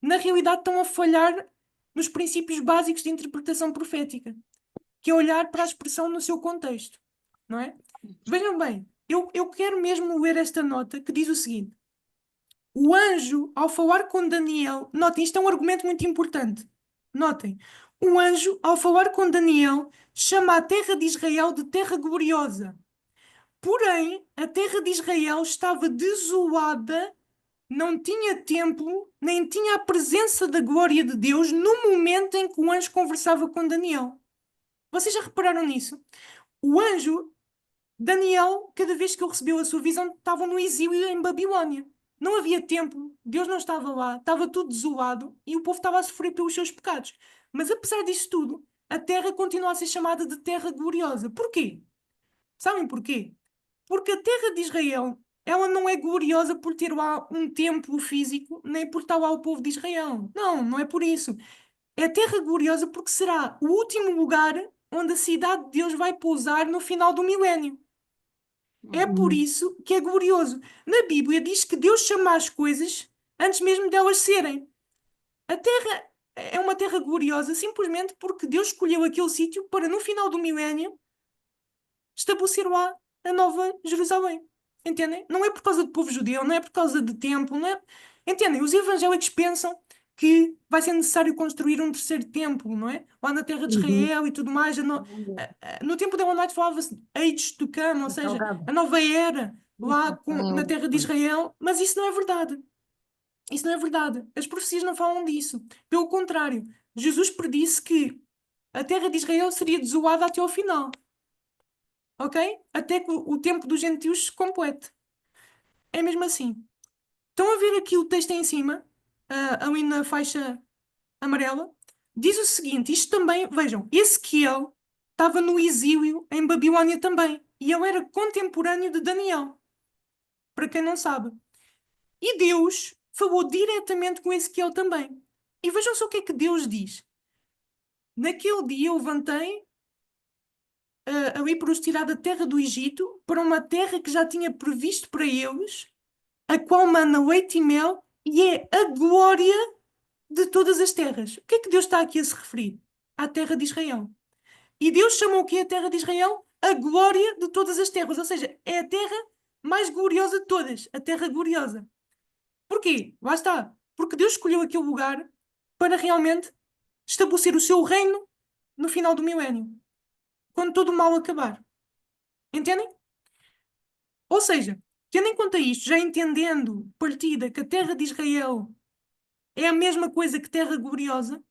B: Na realidade, estão a falhar nos princípios básicos de interpretação profética, que é olhar para a expressão no seu contexto, não é? Vejam bem, eu quero mesmo ler esta nota que diz o seguinte: o anjo, ao falar com Daniel, notem, isto é um argumento muito importante. Notem, o anjo, ao falar com Daniel, chama a terra de Israel de terra gloriosa. Porém, a terra de Israel estava desolada, não tinha templo, nem tinha a presença da glória de Deus no momento em que o anjo conversava com Daniel. Vocês já repararam nisso? O anjo, Daniel, cada vez que ele recebeu a sua visão, estava no exílio em Babilónia. Não havia templo, Deus não estava lá, estava tudo desolado e o povo estava a sofrer pelos seus pecados. Mas apesar disso tudo, a terra continua a ser chamada de terra gloriosa. Porquê? Sabem porquê? Porque a terra de Israel, ela não é gloriosa por ter lá um templo físico, nem por estar lá o povo de Israel. Não, não é por isso. É terra gloriosa porque será o último lugar onde a cidade de Deus vai pousar no final do milénio. É por isso que é glorioso. Na Bíblia diz que Deus chama as coisas antes mesmo delas serem. A terra é uma terra gloriosa simplesmente porque Deus escolheu aquele sítio para, no final do milénio, estabelecer lá a nova Jerusalém. Entendem? Não é por causa do povo judeu, não é por causa de templo, não é... Entendem? Os evangélicos pensam que vai ser necessário construir um terceiro templo, não é? Lá na terra de
A: Uhum.
B: Israel e tudo mais. No tempo da One falava-se Age to come, ou seja,
C: Salgado.
B: a nova era lá
C: Também
B: na
C: ouvi
B: terra de
C: falar.
B: Israel, mas isso não é verdade. Isso não é verdade. As profecias não falam disso. Pelo contrário, Jesus predisse que a terra de Israel seria desolada até ao final. Ok? Até que o tempo dos gentios se complete. É mesmo assim. Estão a ver aqui o texto em cima, ali na faixa amarela? Diz o seguinte: isto também, vejam, Ezequiel estava no exílio em Babilónia também. E ele era contemporâneo de Daniel, para quem não sabe. E Deus falou diretamente com Ezequiel também. E vejam só o que é que Deus diz. Naquele dia eu levantei ali para os tirar da terra do Egito, para uma terra que já tinha previsto para eles, a qual mana leite e mel, e é a glória de todas as terras. O que é que Deus está aqui a se referir? À terra de Israel. E Deus chamou o que é a terra de Israel? A glória de todas as terras. Ou seja, é a terra mais gloriosa de todas. A terra gloriosa. Porquê? Lá está. Porque Deus escolheu aquele lugar para realmente estabelecer o seu reino no final do milénio. Quando todo o mal acabar. Entendem? Ou seja, tendo em conta isto, já entendendo, partida, que a terra de Israel é a mesma coisa que terra gloriosa,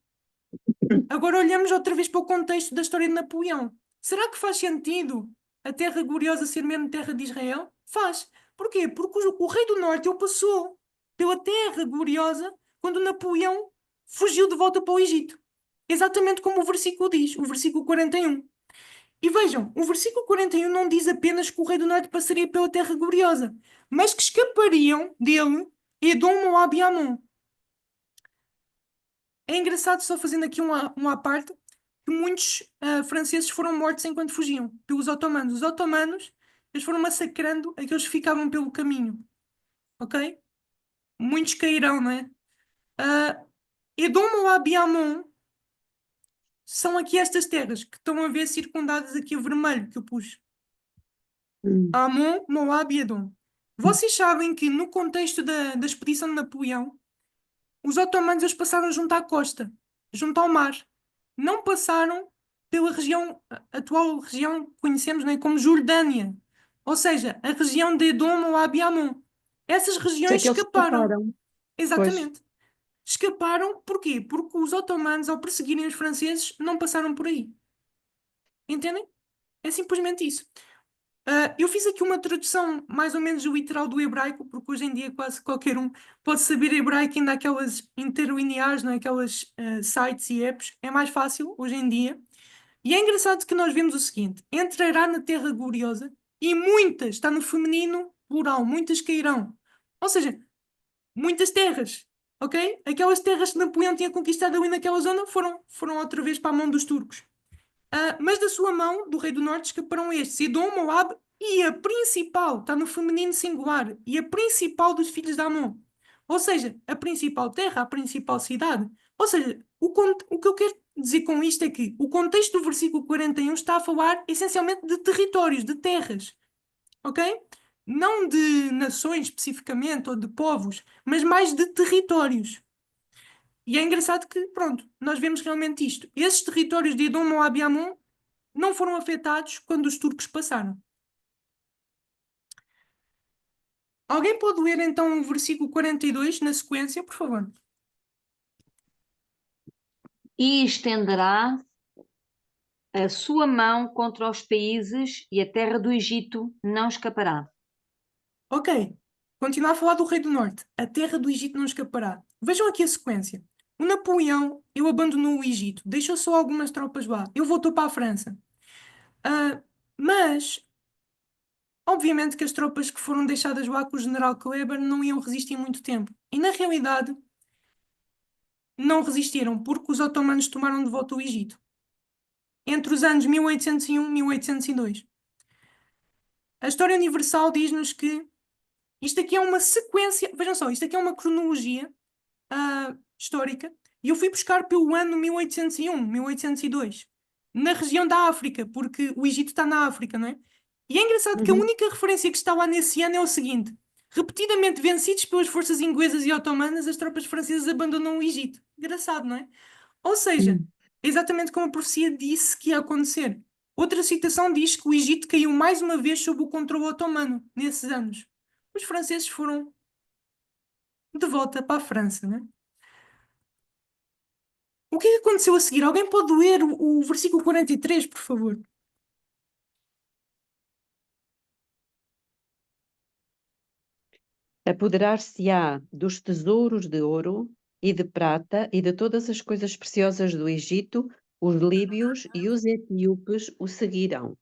B: agora olhamos outra vez para o contexto da história de Napoleão. Será que faz sentido a terra gloriosa ser mesmo terra de Israel? Faz. Porquê? Porque o rei do norte ele passou pela terra gloriosa quando Napoleão fugiu de volta para o Egito. Exatamente como o versículo diz, o versículo 41. E vejam, o versículo 41 não diz apenas que o rei do norte passaria pela terra gloriosa, mas que escapariam dele Edom, Moab e Amon. É engraçado, só fazendo aqui uma à parte, que muitos franceses foram mortos enquanto fugiam pelos otomanos. Os otomanos, eles foram massacrando aqueles que ficavam pelo caminho. Ok? Muitos cairão, não é? Edom, Moab e Amon são aqui estas terras que estão a ver circundadas aqui o vermelho que eu pus. Amon, Moab e Edom. Vocês sabem que no contexto da expedição de Napoleão, os otomanos eles passaram junto à costa, junto ao mar. Não passaram pela região, a atual região que conhecemos, né, como Jordânia. Ou seja, a região de Edom, Moab e Amon. Essas
A: Sei
B: regiões
A: que eles
B: escaparam.
A: escaparam. Pois.
B: Exatamente. Escaparam porquê? Porque os otomanos, ao perseguirem os franceses, não passaram por aí. Entendem? É simplesmente isso. Eu fiz aqui uma tradução mais ou menos literal do hebraico, porque hoje em dia quase qualquer um pode saber hebraico, ainda aquelas interlineares, não é? Aquelas sites e apps. É mais fácil hoje em dia. E é engraçado que nós vemos o seguinte: entrará na terra gloriosa e muitas, está no feminino plural, muitas cairão. Ou seja, muitas terras, ok? Aquelas terras que Napoleão tinha conquistado ali naquela zona foram outra vez para a mão dos turcos. Mas da sua mão, do rei do norte, escaparão estes: Edom, Moab e a principal, está no feminino singular, e a principal dos filhos de Amon. Ou seja, a principal terra, a principal cidade. Ou seja, o que eu quero dizer com isto é que o contexto do versículo 41 está a falar essencialmente de territórios, de terras. Ok? Não de nações especificamente ou de povos, mas mais de territórios. E é engraçado que, pronto, nós vemos realmente isto. Esses territórios de Edom, Moab e Amon não foram afetados quando os turcos passaram. Alguém pode ler então o versículo 42 na sequência, por favor?
C: E estenderá a sua mão contra os países e a terra do Egito não escapará.
B: Ok. Continuar a falar do Rei do Norte. A terra do Egito não escapará. Vejam aqui a sequência. O Napoleão, ele abandonou o Egito, deixou só algumas tropas lá. Ele voltou para a França. Mas, obviamente que as tropas que foram deixadas lá com o general Kleber não iam resistir muito tempo. E, na realidade, não resistiram, porque os otomanos tomaram de volta o Egito. Entre os anos 1801 e 1802. A história universal diz-nos que isto aqui é uma sequência, vejam só, isto aqui é uma cronologia histórica E eu fui buscar pelo ano 1801, 1802, na região da África, porque o Egito está na África, não é? E é engraçado que a
A: Uhum.
B: única referência que está lá nesse ano é o seguinte: repetidamente vencidos pelas forças inglesas e otomanas, as tropas francesas abandonam o Egito. Engraçado, não é? Ou seja,
A: Hum.
B: exatamente como a profecia disse que ia acontecer. Outra citação diz que o Egito caiu mais uma vez sob o controle otomano nesses anos. Os franceses foram de volta para a França, né? O que é que aconteceu a seguir? Alguém pode ler o versículo 43, por favor?
A: Apoderar-se-á dos tesouros de ouro e de prata e de todas as coisas preciosas do Egito, os líbios e os etíopes o seguirão.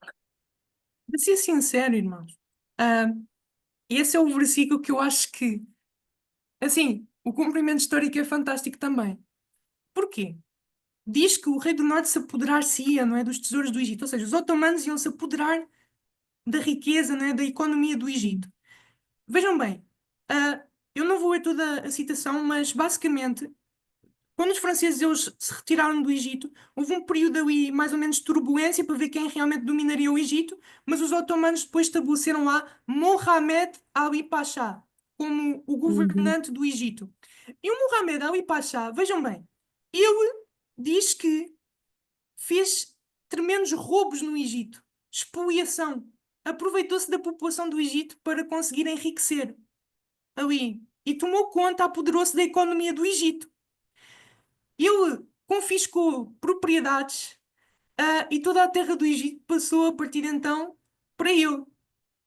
B: Para ser sincero, irmãos, ah, esse é o versículo que eu acho que, assim, o cumprimento histórico é fantástico também. Porquê? Diz que o rei do norte se apoderar-se-ia, não é, dos tesouros do Egito. Ou seja, os otomanos iam se apoderar da riqueza, não é, da economia do Egito. Vejam bem, ah, eu não vou ler toda a citação, mas basicamente, quando os franceses eles se retiraram do Egito, houve um período ali mais ou menos de turbulência para ver quem realmente dominaria o Egito, mas os otomanos depois estabeleceram lá Mohamed Ali Pasha como o
A: Uhum.
B: governante do Egito. E o Mohamed Ali Pasha, vejam bem, ele diz que fez tremendos roubos no Egito, expoliação. Aproveitou-se da população do Egito para conseguir enriquecer ali e tomou conta, apoderou-se da economia do Egito. Ele confiscou propriedades, e toda a terra do Egito passou a partir de então para ele.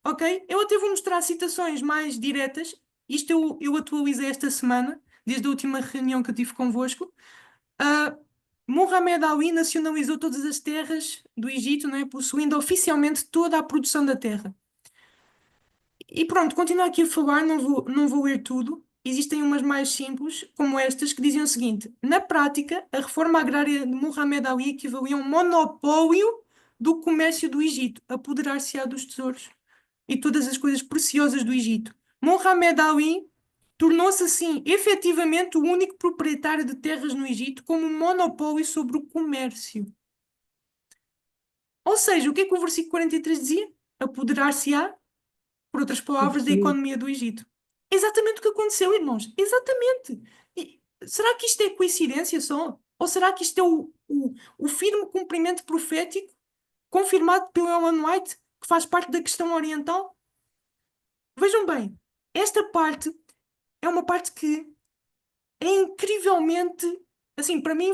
B: Ok? Eu até vou mostrar citações mais diretas. Isto eu atualizei esta semana, desde a última reunião que eu tive convosco. Uh, Mohamed Ali nacionalizou todas as terras do Egito, não é? Possuindo oficialmente toda a produção da terra. E pronto, continuo aqui a falar, não vou ler tudo. Existem umas mais simples, como estas, que dizem o seguinte: na prática, a reforma agrária de Muhammad Ali equivalia a um monopólio do comércio do Egito, apoderar-se-á dos tesouros e todas as coisas preciosas do Egito. Muhammad Ali tornou-se assim, efetivamente, o único proprietário de terras no Egito, como um monopólio sobre o comércio. Ou seja, o que é que o versículo 43 dizia? Apoderar-se-á, por outras palavras, da
A: Sim.
B: economia do Egito. Exatamente o que aconteceu, irmãos. Exatamente. E será que isto é coincidência só? Ou será que isto é o firme cumprimento profético confirmado pelo Ellen White, que faz parte da questão oriental? Vejam bem, esta parte é uma parte que é incrivelmente, assim, para mim,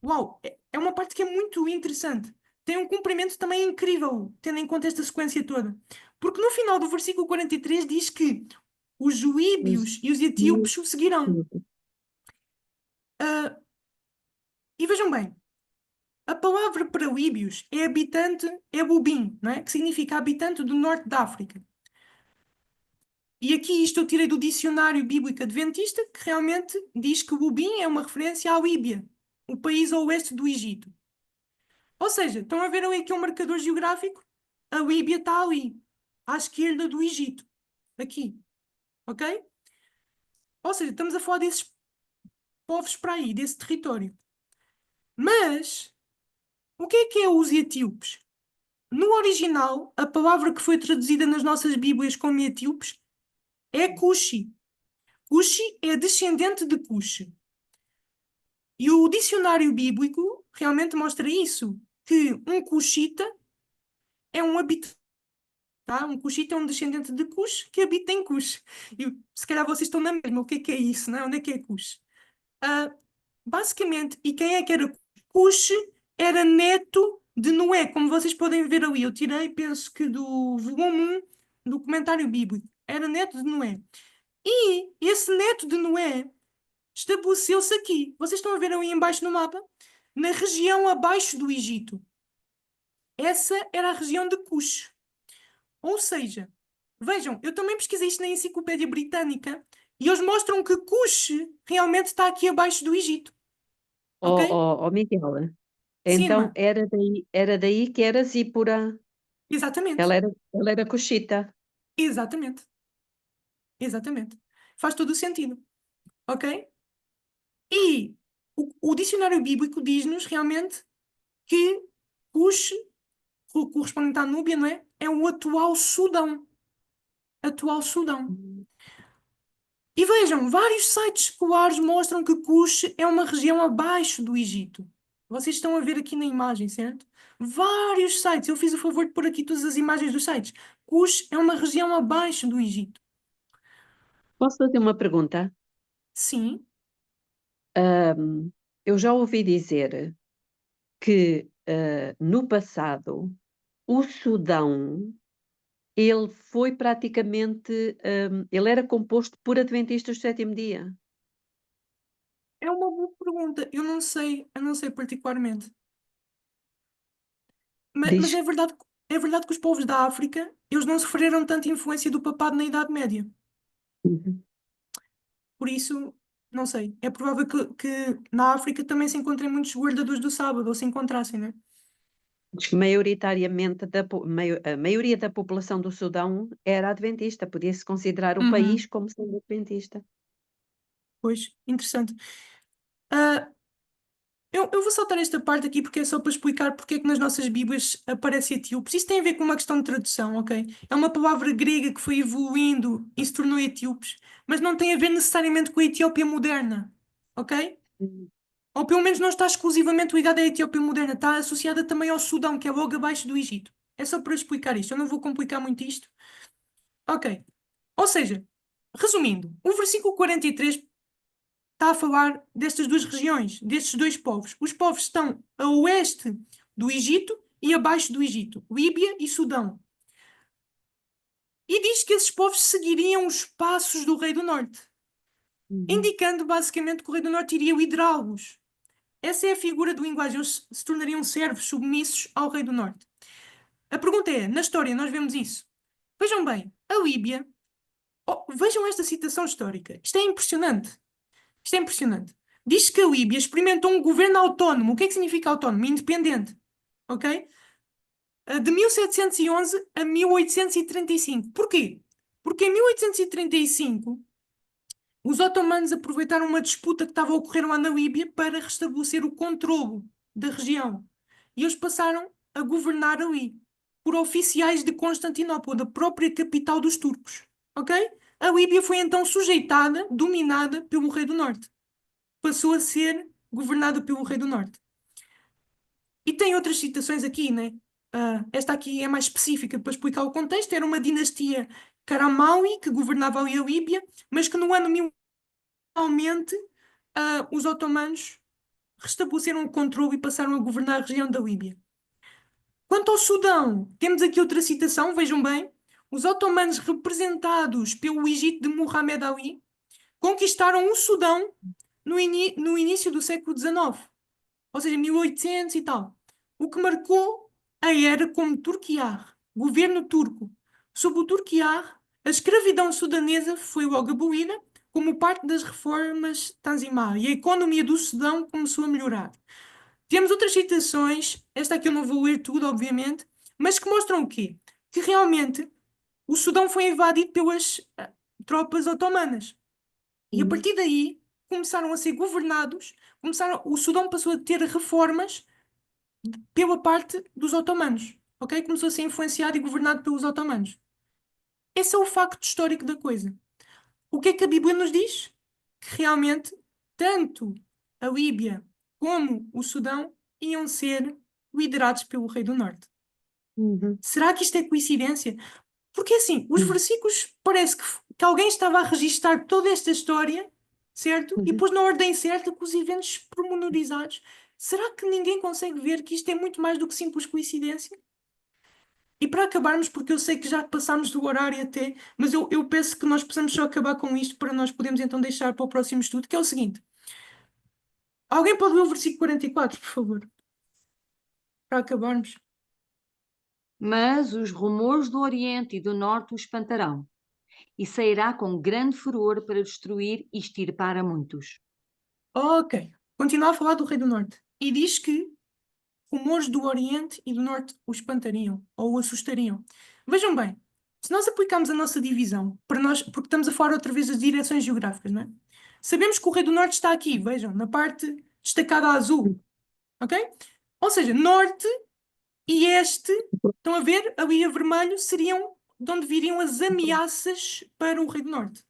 B: uau, é uma parte que é muito interessante. Tem um cumprimento também incrível, tendo em conta esta sequência toda. Porque no final do versículo 43 diz que os
A: Os
B: juíbios e os etíopes o seguirão.
A: etíopes.
B: Ah, e vejam bem, a palavra para líbios é habitante, é bubim, não é? Que significa habitante do norte da África. E aqui isto eu tirei do dicionário bíblico adventista, que realmente diz que bubim é uma referência à Líbia, o país a oeste do Egito. Ou seja, estão a ver ali aqui um marcador geográfico? A Líbia está ali, à esquerda do Egito. Aqui. Ok? Ou seja, estamos a falar desses povos para aí, desse território. Mas, o que é os etíopes? No original, a palavra que foi traduzida nas nossas Bíblias como etíopes é Cushi. Cushi é descendente de Cush. E o dicionário bíblico realmente mostra isso, que um cuxita é um habitante. Tá? Um cuxita é um descendente de Cush que habita em Cush. E se calhar vocês estão na mesma. O que é isso? Não é? Onde é que é Cush? Ah, basicamente, e quem é que era Cush? Era neto de Noé, como vocês podem ver ali. Eu tirei, penso que do volume 1 do comentário bíblico. Era neto de Noé. E esse neto de Noé estabeleceu-se aqui. Vocês estão a ver ali embaixo no mapa? Na região abaixo do Egito. Essa era a região de Cush. Ou seja, vejam, eu também pesquisei isto na Enciclopédia Britânica e eles mostram que Cush realmente está aqui abaixo do Egito.
A: Oh,
B: Ok?
A: oh, oh, Miguel,
B: Sim,
A: então
B: irmã.
A: era daí que era Zípora.
B: Exatamente.
A: Ela era Cuxita.
B: Exatamente. Exatamente. Faz todo o sentido. Ok? E o dicionário bíblico diz-nos realmente que Cush, correspondente à Núbia, não é? É o atual Sudão. Atual Sudão. E vejam, vários sites escolares mostram que Cush é uma região abaixo do Egito. Vocês estão a ver aqui na imagem, certo? Vários sites. Eu fiz o favor de pôr aqui todas as imagens dos sites. Cush é uma região abaixo do Egito.
A: Posso fazer uma pergunta?
B: Sim.
A: Eu já ouvi dizer que no passado o Sudão ele foi praticamente ele era composto por adventistas do sétimo dia.
B: É uma boa pergunta. Eu não sei particularmente. Mas
A: Diz.
B: é verdade que os povos da África, eles não sofreram tanta influência do papado na Idade Média.
A: Uhum.
B: Por isso, não sei. É provável que na África também se encontrem muitos guardadores do sábado, ou se encontrassem, né?
A: Diz que maioritariamente a maioria da população do Sudão era adventista, podia-se considerar o país como sendo adventista.
B: Pois, interessante. Ah, eu vou saltar esta parte aqui porque é só para explicar porque é que nas nossas Bíblias aparece etíopes. Isso tem a ver com uma questão de tradução, ok? É uma palavra grega que foi evoluindo e se tornou etíopes, mas não tem a ver necessariamente com a Etiópia moderna, ok?
A: Uhum.
B: Ou pelo menos não está exclusivamente ligada à Etiópia moderna, está associada também ao Sudão, que é logo abaixo do Egito. É só para explicar isto, eu não vou complicar muito isto. Ok. Ou seja, resumindo, o versículo 43 está a falar destas duas regiões, destes dois povos. Os povos estão a oeste do Egito e abaixo do Egito, Líbia e Sudão. E diz que esses povos seguiriam os passos do Rei do Norte, indicando basicamente que o Rei do Norte iria liderá-los. Essa é a figura do linguagem, eles se tornariam servos submissos ao Rei do Norte. A pergunta é, na história nós vemos isso. Vejam bem, a Líbia, vejam esta citação histórica. Isto é impressionante. Isto é impressionante. Diz que a Líbia experimentou um governo autónomo. O que é que significa autónomo? Independente. Ok? De 1711 a 1835. Porquê? Porque em 1835 os otomanos aproveitaram uma disputa que estava a ocorrer lá na Líbia para restabelecer o controlo da região. E eles passaram a governar ali por oficiais de Constantinopla, da própria capital dos turcos. Ok? A Líbia foi então sujeitada, dominada pelo Rei do Norte. Passou a ser governada pelo Rei do Norte. E tem outras citações aqui, né? Esta aqui é mais específica para explicar o contexto. Era uma dinastia Karamawi que governava ali a Líbia, mas que no ano 1000 finalmente os otomanos restabeleceram o controle e passaram a governar a região da Líbia. Quanto ao Sudão, temos aqui outra citação, vejam bem. Os otomanos, representados pelo Egito de Muhammad Ali, conquistaram o Sudão no início do século XIX, ou seja, 1800 e tal, o que marcou a era como Turquiar, governo turco. Sob o Turquiar, a escravidão sudanesa foi logo abolida como parte das reformas Tanzimat e a economia do Sudão começou a melhorar. Temos outras citações, esta aqui eu não vou ler tudo, obviamente, mas que mostram o quê? Que realmente o Sudão foi invadido pelas tropas otomanas. E a partir daí começaram a ser governados, o Sudão passou a ter reformas pela parte dos otomanos, ok? Começou a ser influenciado e governado pelos otomanos. Esse é o facto histórico da coisa. O que é que a Bíblia nos diz? Que realmente tanto a Líbia como o Sudão iam ser liderados pelo Rei do Norte. Será que isto é coincidência? Porque assim, os versículos parece que alguém estava a registar toda esta história, certo? E pôs na ordem certa com os eventos pormenorizados. Será que ninguém consegue ver que isto é muito mais do que simples coincidência? E para acabarmos, porque eu sei que já passámos do horário até, mas eu penso que nós possamos só acabar com isto para nós podermos então deixar para o próximo estudo, que é o seguinte. Alguém pode ler o versículo 44, por favor? Para acabarmos.
C: Mas os rumores do Oriente e do Norte o espantarão, e sairá com grande furor para destruir e extirpar a muitos.
B: Ok. Continua a falar do Rei do Norte. E diz que rumores do Oriente e do Norte o espantariam ou o assustariam. Vejam bem, se nós aplicarmos a nossa divisão, para nós, porque estamos a falar outra vez das direções geográficas, não é? Sabemos que o Rei do Norte está aqui, vejam, na parte destacada a azul, ok? Ou seja, norte e este, estão a ver, ali a vermelho, seriam de onde viriam as ameaças para o Rei do Norte,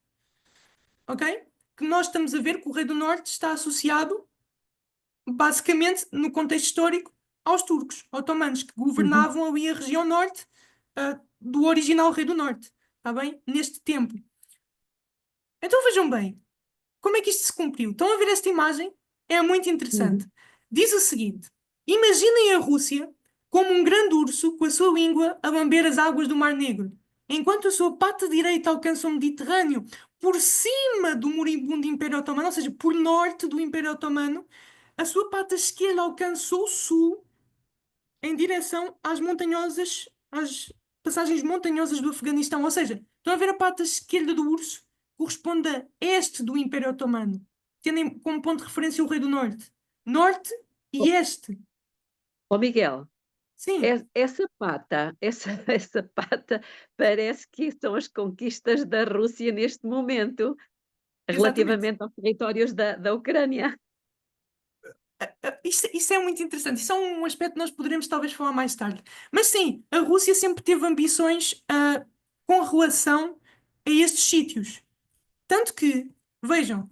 B: ok? Que nós estamos a ver que o Rei do Norte está associado, basicamente, no contexto histórico, aos turcos otomanos, que governavam ali a região norte, do original Rei do Norte, está bem? Neste tempo. Então vejam bem, como é que isto se cumpriu? Estão a ver esta imagem? É muito interessante. Diz o seguinte: imaginem a Rússia como um grande urso com a sua língua a lamber as águas do Mar Negro, enquanto a sua pata direita alcança o Mediterrâneo por cima do moribundo Império Otomano, ou seja, por norte do Império Otomano, a sua pata esquerda alcançou o sul em direção às passagens montanhosas do Afeganistão. Ou seja, estão a ver a pata esquerda do urso? Corresponde a este do Império Otomano, tendo como ponto de referência o Rei do Norte. Norte e este.
A: Ó Miguel,
B: Sim,
A: essa pata, essa pata parece que são as conquistas da Rússia neste momento,
B: exatamente.
A: relativamente aos territórios da Ucrânia.
B: Isso é muito interessante. Isso é um aspecto que nós poderemos talvez falar mais tarde. Mas sim, a Rússia sempre teve ambições com relação a estes sítios. Tanto que, vejam,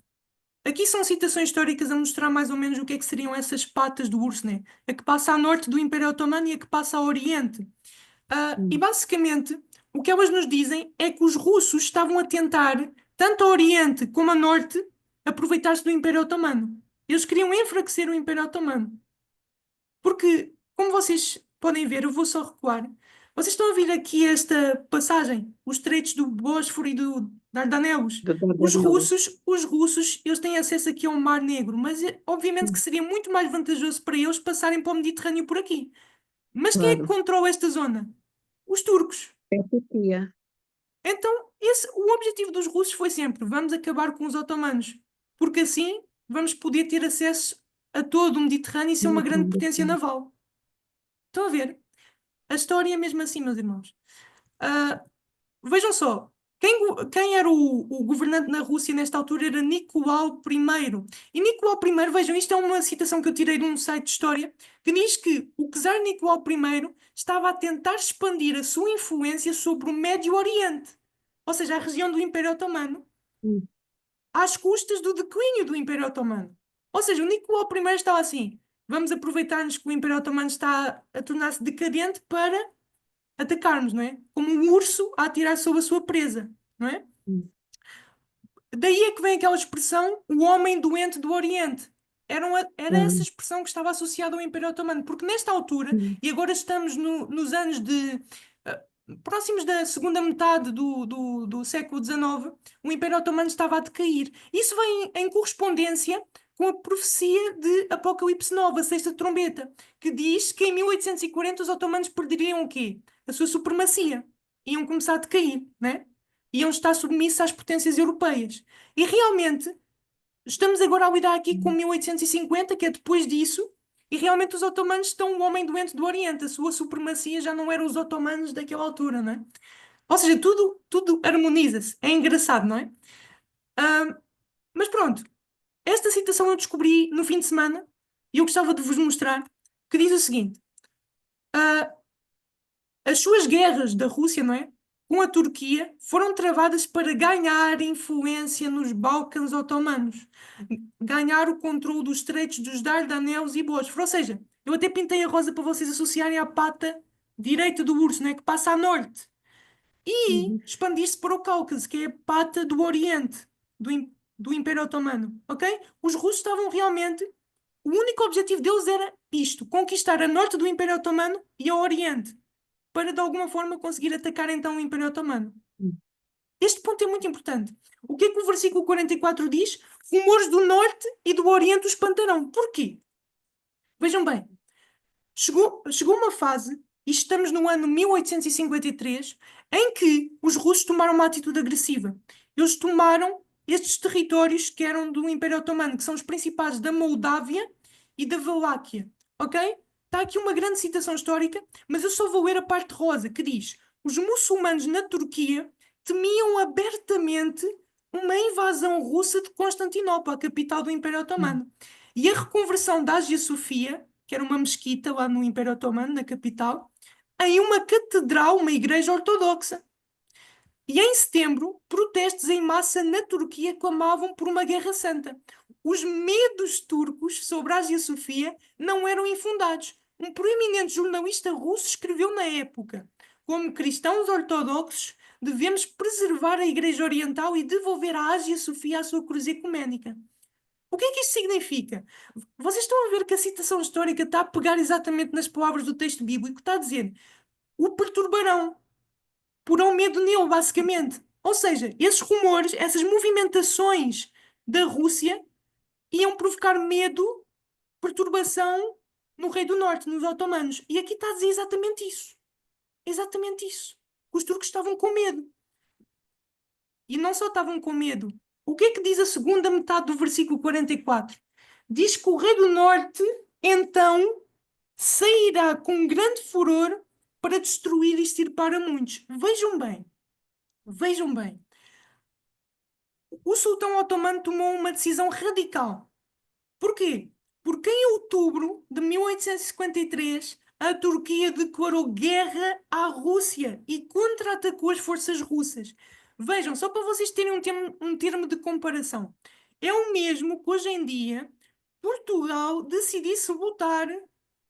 B: aqui são citações históricas a mostrar mais ou menos o que é que seriam essas patas do urso, né? A que passa a norte do Império Otomano e a que passa a oriente. E basicamente, o que elas nos dizem é que os russos estavam a tentar, tanto a oriente como a norte, aproveitar-se do Império Otomano. Eles queriam enfraquecer o Império Otomano. Porque, como vocês podem ver, eu vou só recuar. Vocês estão a ver aqui esta passagem, os estreitos do Bósforo e do Dardanelos. Os russos, eles têm acesso aqui ao Mar Negro, mas obviamente que seria muito mais vantajoso para eles passarem para o Mediterrâneo por aqui. Mas quem é que
A: Claro,
B: controla esta zona? Os turcos.
A: é a Turquia.
B: Então, o objetivo dos russos foi sempre: vamos acabar com os otomanos, porque assim vamos poder ter acesso a todo o Mediterrâneo e ser uma grande potência naval. Estão a ver? A história é mesmo assim, meus irmãos. Ah, vejam só, quem era o governante na Rússia nesta altura era Nicolau I. E Nicolau I, vejam, isto é uma citação que eu tirei de um site de história, que diz que o czar Nicolau I estava a tentar expandir a sua influência sobre o Médio Oriente, ou seja, a região do Império Otomano,
A: Hum.
B: às custas do declínio do Império Otomano. Ou seja, o Nicolau I estava assim: vamos aproveitar-nos que o Império Otomano está a tornar-se decadente para atacarmos, não é? Como um urso a atirar sobre a sua presa, não é?
A: Hum.
B: Daí é que vem aquela expressão, o homem doente do Oriente. Era essa expressão que estava associada ao Império Otomano, porque nesta altura, e agora estamos nos anos próximos da segunda metade do século XIX, o Império Otomano estava a decair. Isso vem em correspondência com a profecia de Apocalipse 9, a sexta trombeta, que diz que em 1840 os otomanos perderiam o quê? A sua supremacia. Iam começar a decair, né? Iam estar submissos às potências europeias. E realmente, estamos agora a lidar aqui com 1850, que é depois disso, e realmente os otomanos estão o homem doente do Oriente. A sua supremacia já não eram os otomanos daquela altura, não é? Ou seja, tudo harmoniza-se. É engraçado, não é? Mas pronto, esta citação eu descobri no fim de semana e eu gostava de vos mostrar, que diz o seguinte: as suas guerras da Rússia, não é? Com a Turquia, foram travadas para ganhar influência nos Balcãs otomanos, ganhar o controle dos estreitos dos Dardanelos e Bósforo. Ou seja, eu até pintei a rosa para vocês associarem à pata direita do urso, né? Que passa a norte, e expandir-se para o Cáucaso, que é a pata do Oriente, do Império Otomano, ok? Os russos estavam realmente... O único objetivo deles era isto: conquistar a norte do Império Otomano e a Oriente, para de alguma forma conseguir atacar então o Império Otomano. Este ponto é muito importante. O que é que o versículo 44 diz? Rumores do norte e do oriente os espantarão. Porquê? Vejam bem, chegou uma fase, e estamos no ano 1853, em que os russos tomaram uma atitude agressiva. Eles tomaram estes territórios que eram do Império Otomano, que são os principais da Moldávia e da Valáquia. Ok? Está aqui uma grande citação histórica, mas eu só vou ler a parte rosa, que diz: os muçulmanos na Turquia temiam abertamente uma invasão russa de Constantinopla, a capital do Império Otomano. E a reconversão da Hagia Sofia, que era uma mesquita lá no Império Otomano, na capital, em uma catedral, uma igreja ortodoxa. E em setembro, protestos em massa na Turquia clamavam por uma guerra santa. Os medos turcos sobre a Hagia Sofia não eram infundados. Um proeminente jornalista russo escreveu na época: como cristãos ortodoxos, devemos preservar a Igreja Oriental e devolver a Hagia Sofia à sua cruz ecuménica. O que é que isto significa? Vocês estão a ver que a citação histórica está a pegar exatamente nas palavras do texto bíblico, está a dizer: o perturbarão, porão medo nele, basicamente. Ou seja, esses rumores, essas movimentações da Rússia iam provocar medo, perturbação no Rei do Norte, nos otomanos. E aqui está a dizer exatamente isso. Exatamente isso. Os turcos estavam com medo. E não só estavam com medo. O que é que diz a segunda metade do versículo 44? Diz que o Rei do Norte, então, sairá com grande furor para destruir e extirpar a muitos. Vejam bem. Vejam bem. O sultão otomano tomou uma decisão radical. Porquê? Porque em outubro de 1853 a Turquia declarou guerra à Rússia e contra-atacou as forças russas. Vejam, só para vocês terem um termo de comparação. É o mesmo que hoje em dia Portugal decidisse lutar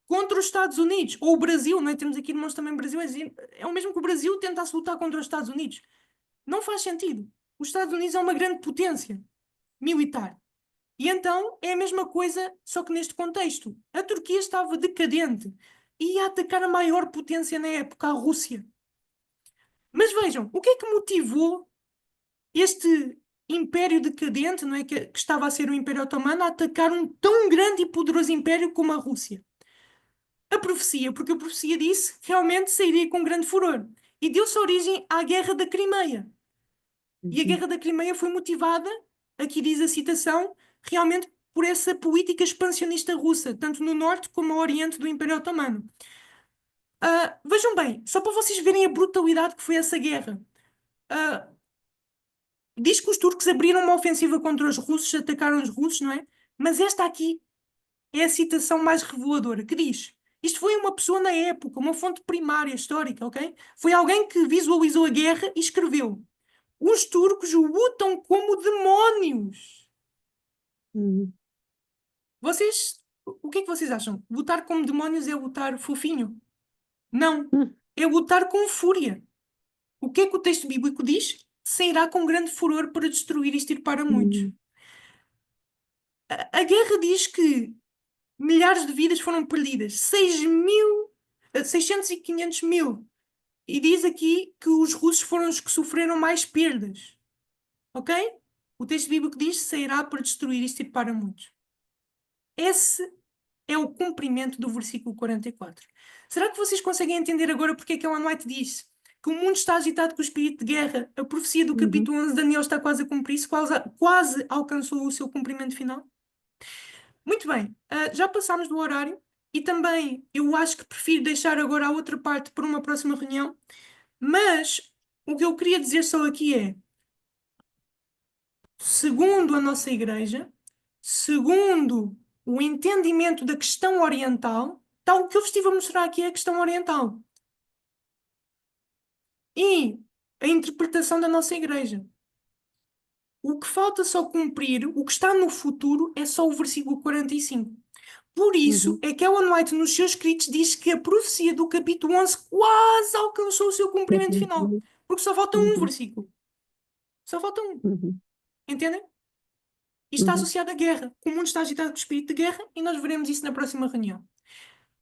B: contra os Estados Unidos. Ou o Brasil, não é? Temos aqui irmãos também brasileiros. É o mesmo que o Brasil tentasse lutar contra os Estados Unidos. Não faz sentido. Os Estados Unidos é uma grande potência militar. E então é a mesma coisa, só que neste contexto. A Turquia estava decadente e ia atacar a maior potência na época, a Rússia. Mas vejam, o que é que motivou este império decadente, não é, que estava a ser o Império Otomano, a atacar um tão grande e poderoso império como a Rússia? A profecia, porque a profecia disse que realmente sairia com grande furor. E deu-se origem à Guerra da Crimeia. E a Guerra da Crimeia foi motivada, aqui diz a citação, realmente por essa política expansionista russa, tanto no norte como no oriente do Império Otomano. Vejam bem, só para vocês verem a brutalidade que foi essa guerra. Diz que os turcos abriram uma ofensiva contra os russos, atacaram os russos, não é? Mas esta aqui é a citação mais reveladora, que diz: isto foi uma pessoa na época, uma fonte primária histórica, ok? Foi alguém que visualizou a guerra e escreveu: os turcos lutam como demónios. Vocês, o que é que vocês acham? Lutar como demónios é lutar fofinho? Não. É lutar com fúria. O que é que o texto bíblico diz? Sairá com grande furor para destruir e extirpar a muitos. A guerra diz que milhares de vidas foram perdidas. 600 e 500 mil. E diz aqui que os russos foram os que sofreram mais perdas. Ok? O texto bíblico diz que sairá para destruir e extirpar a muitos. Esse é o cumprimento do versículo 44. Será que vocês conseguem entender agora porque é que Ellen White diz que o mundo está agitado com o espírito de guerra? A profecia do capítulo 11 de Daniel está quase a cumprir-se, quase alcançou o seu cumprimento final? Muito bem, já passámos do horário e também eu acho que prefiro deixar agora a outra parte para uma próxima reunião, mas o que eu queria dizer só aqui é, segundo a nossa igreja, segundo o entendimento da questão oriental, tal o que eu vos estive a mostrar aqui é a questão oriental. E a interpretação da nossa igreja. O que falta só cumprir, o que está no futuro, é só o versículo 45. Por isso é que Ellen White, nos seus escritos, diz que a profecia do capítulo 11 quase alcançou o seu cumprimento final. Porque só falta um versículo. Só falta um. Entendem? E está associado à guerra. O mundo está agitado com o espírito de guerra e nós veremos isso na próxima reunião.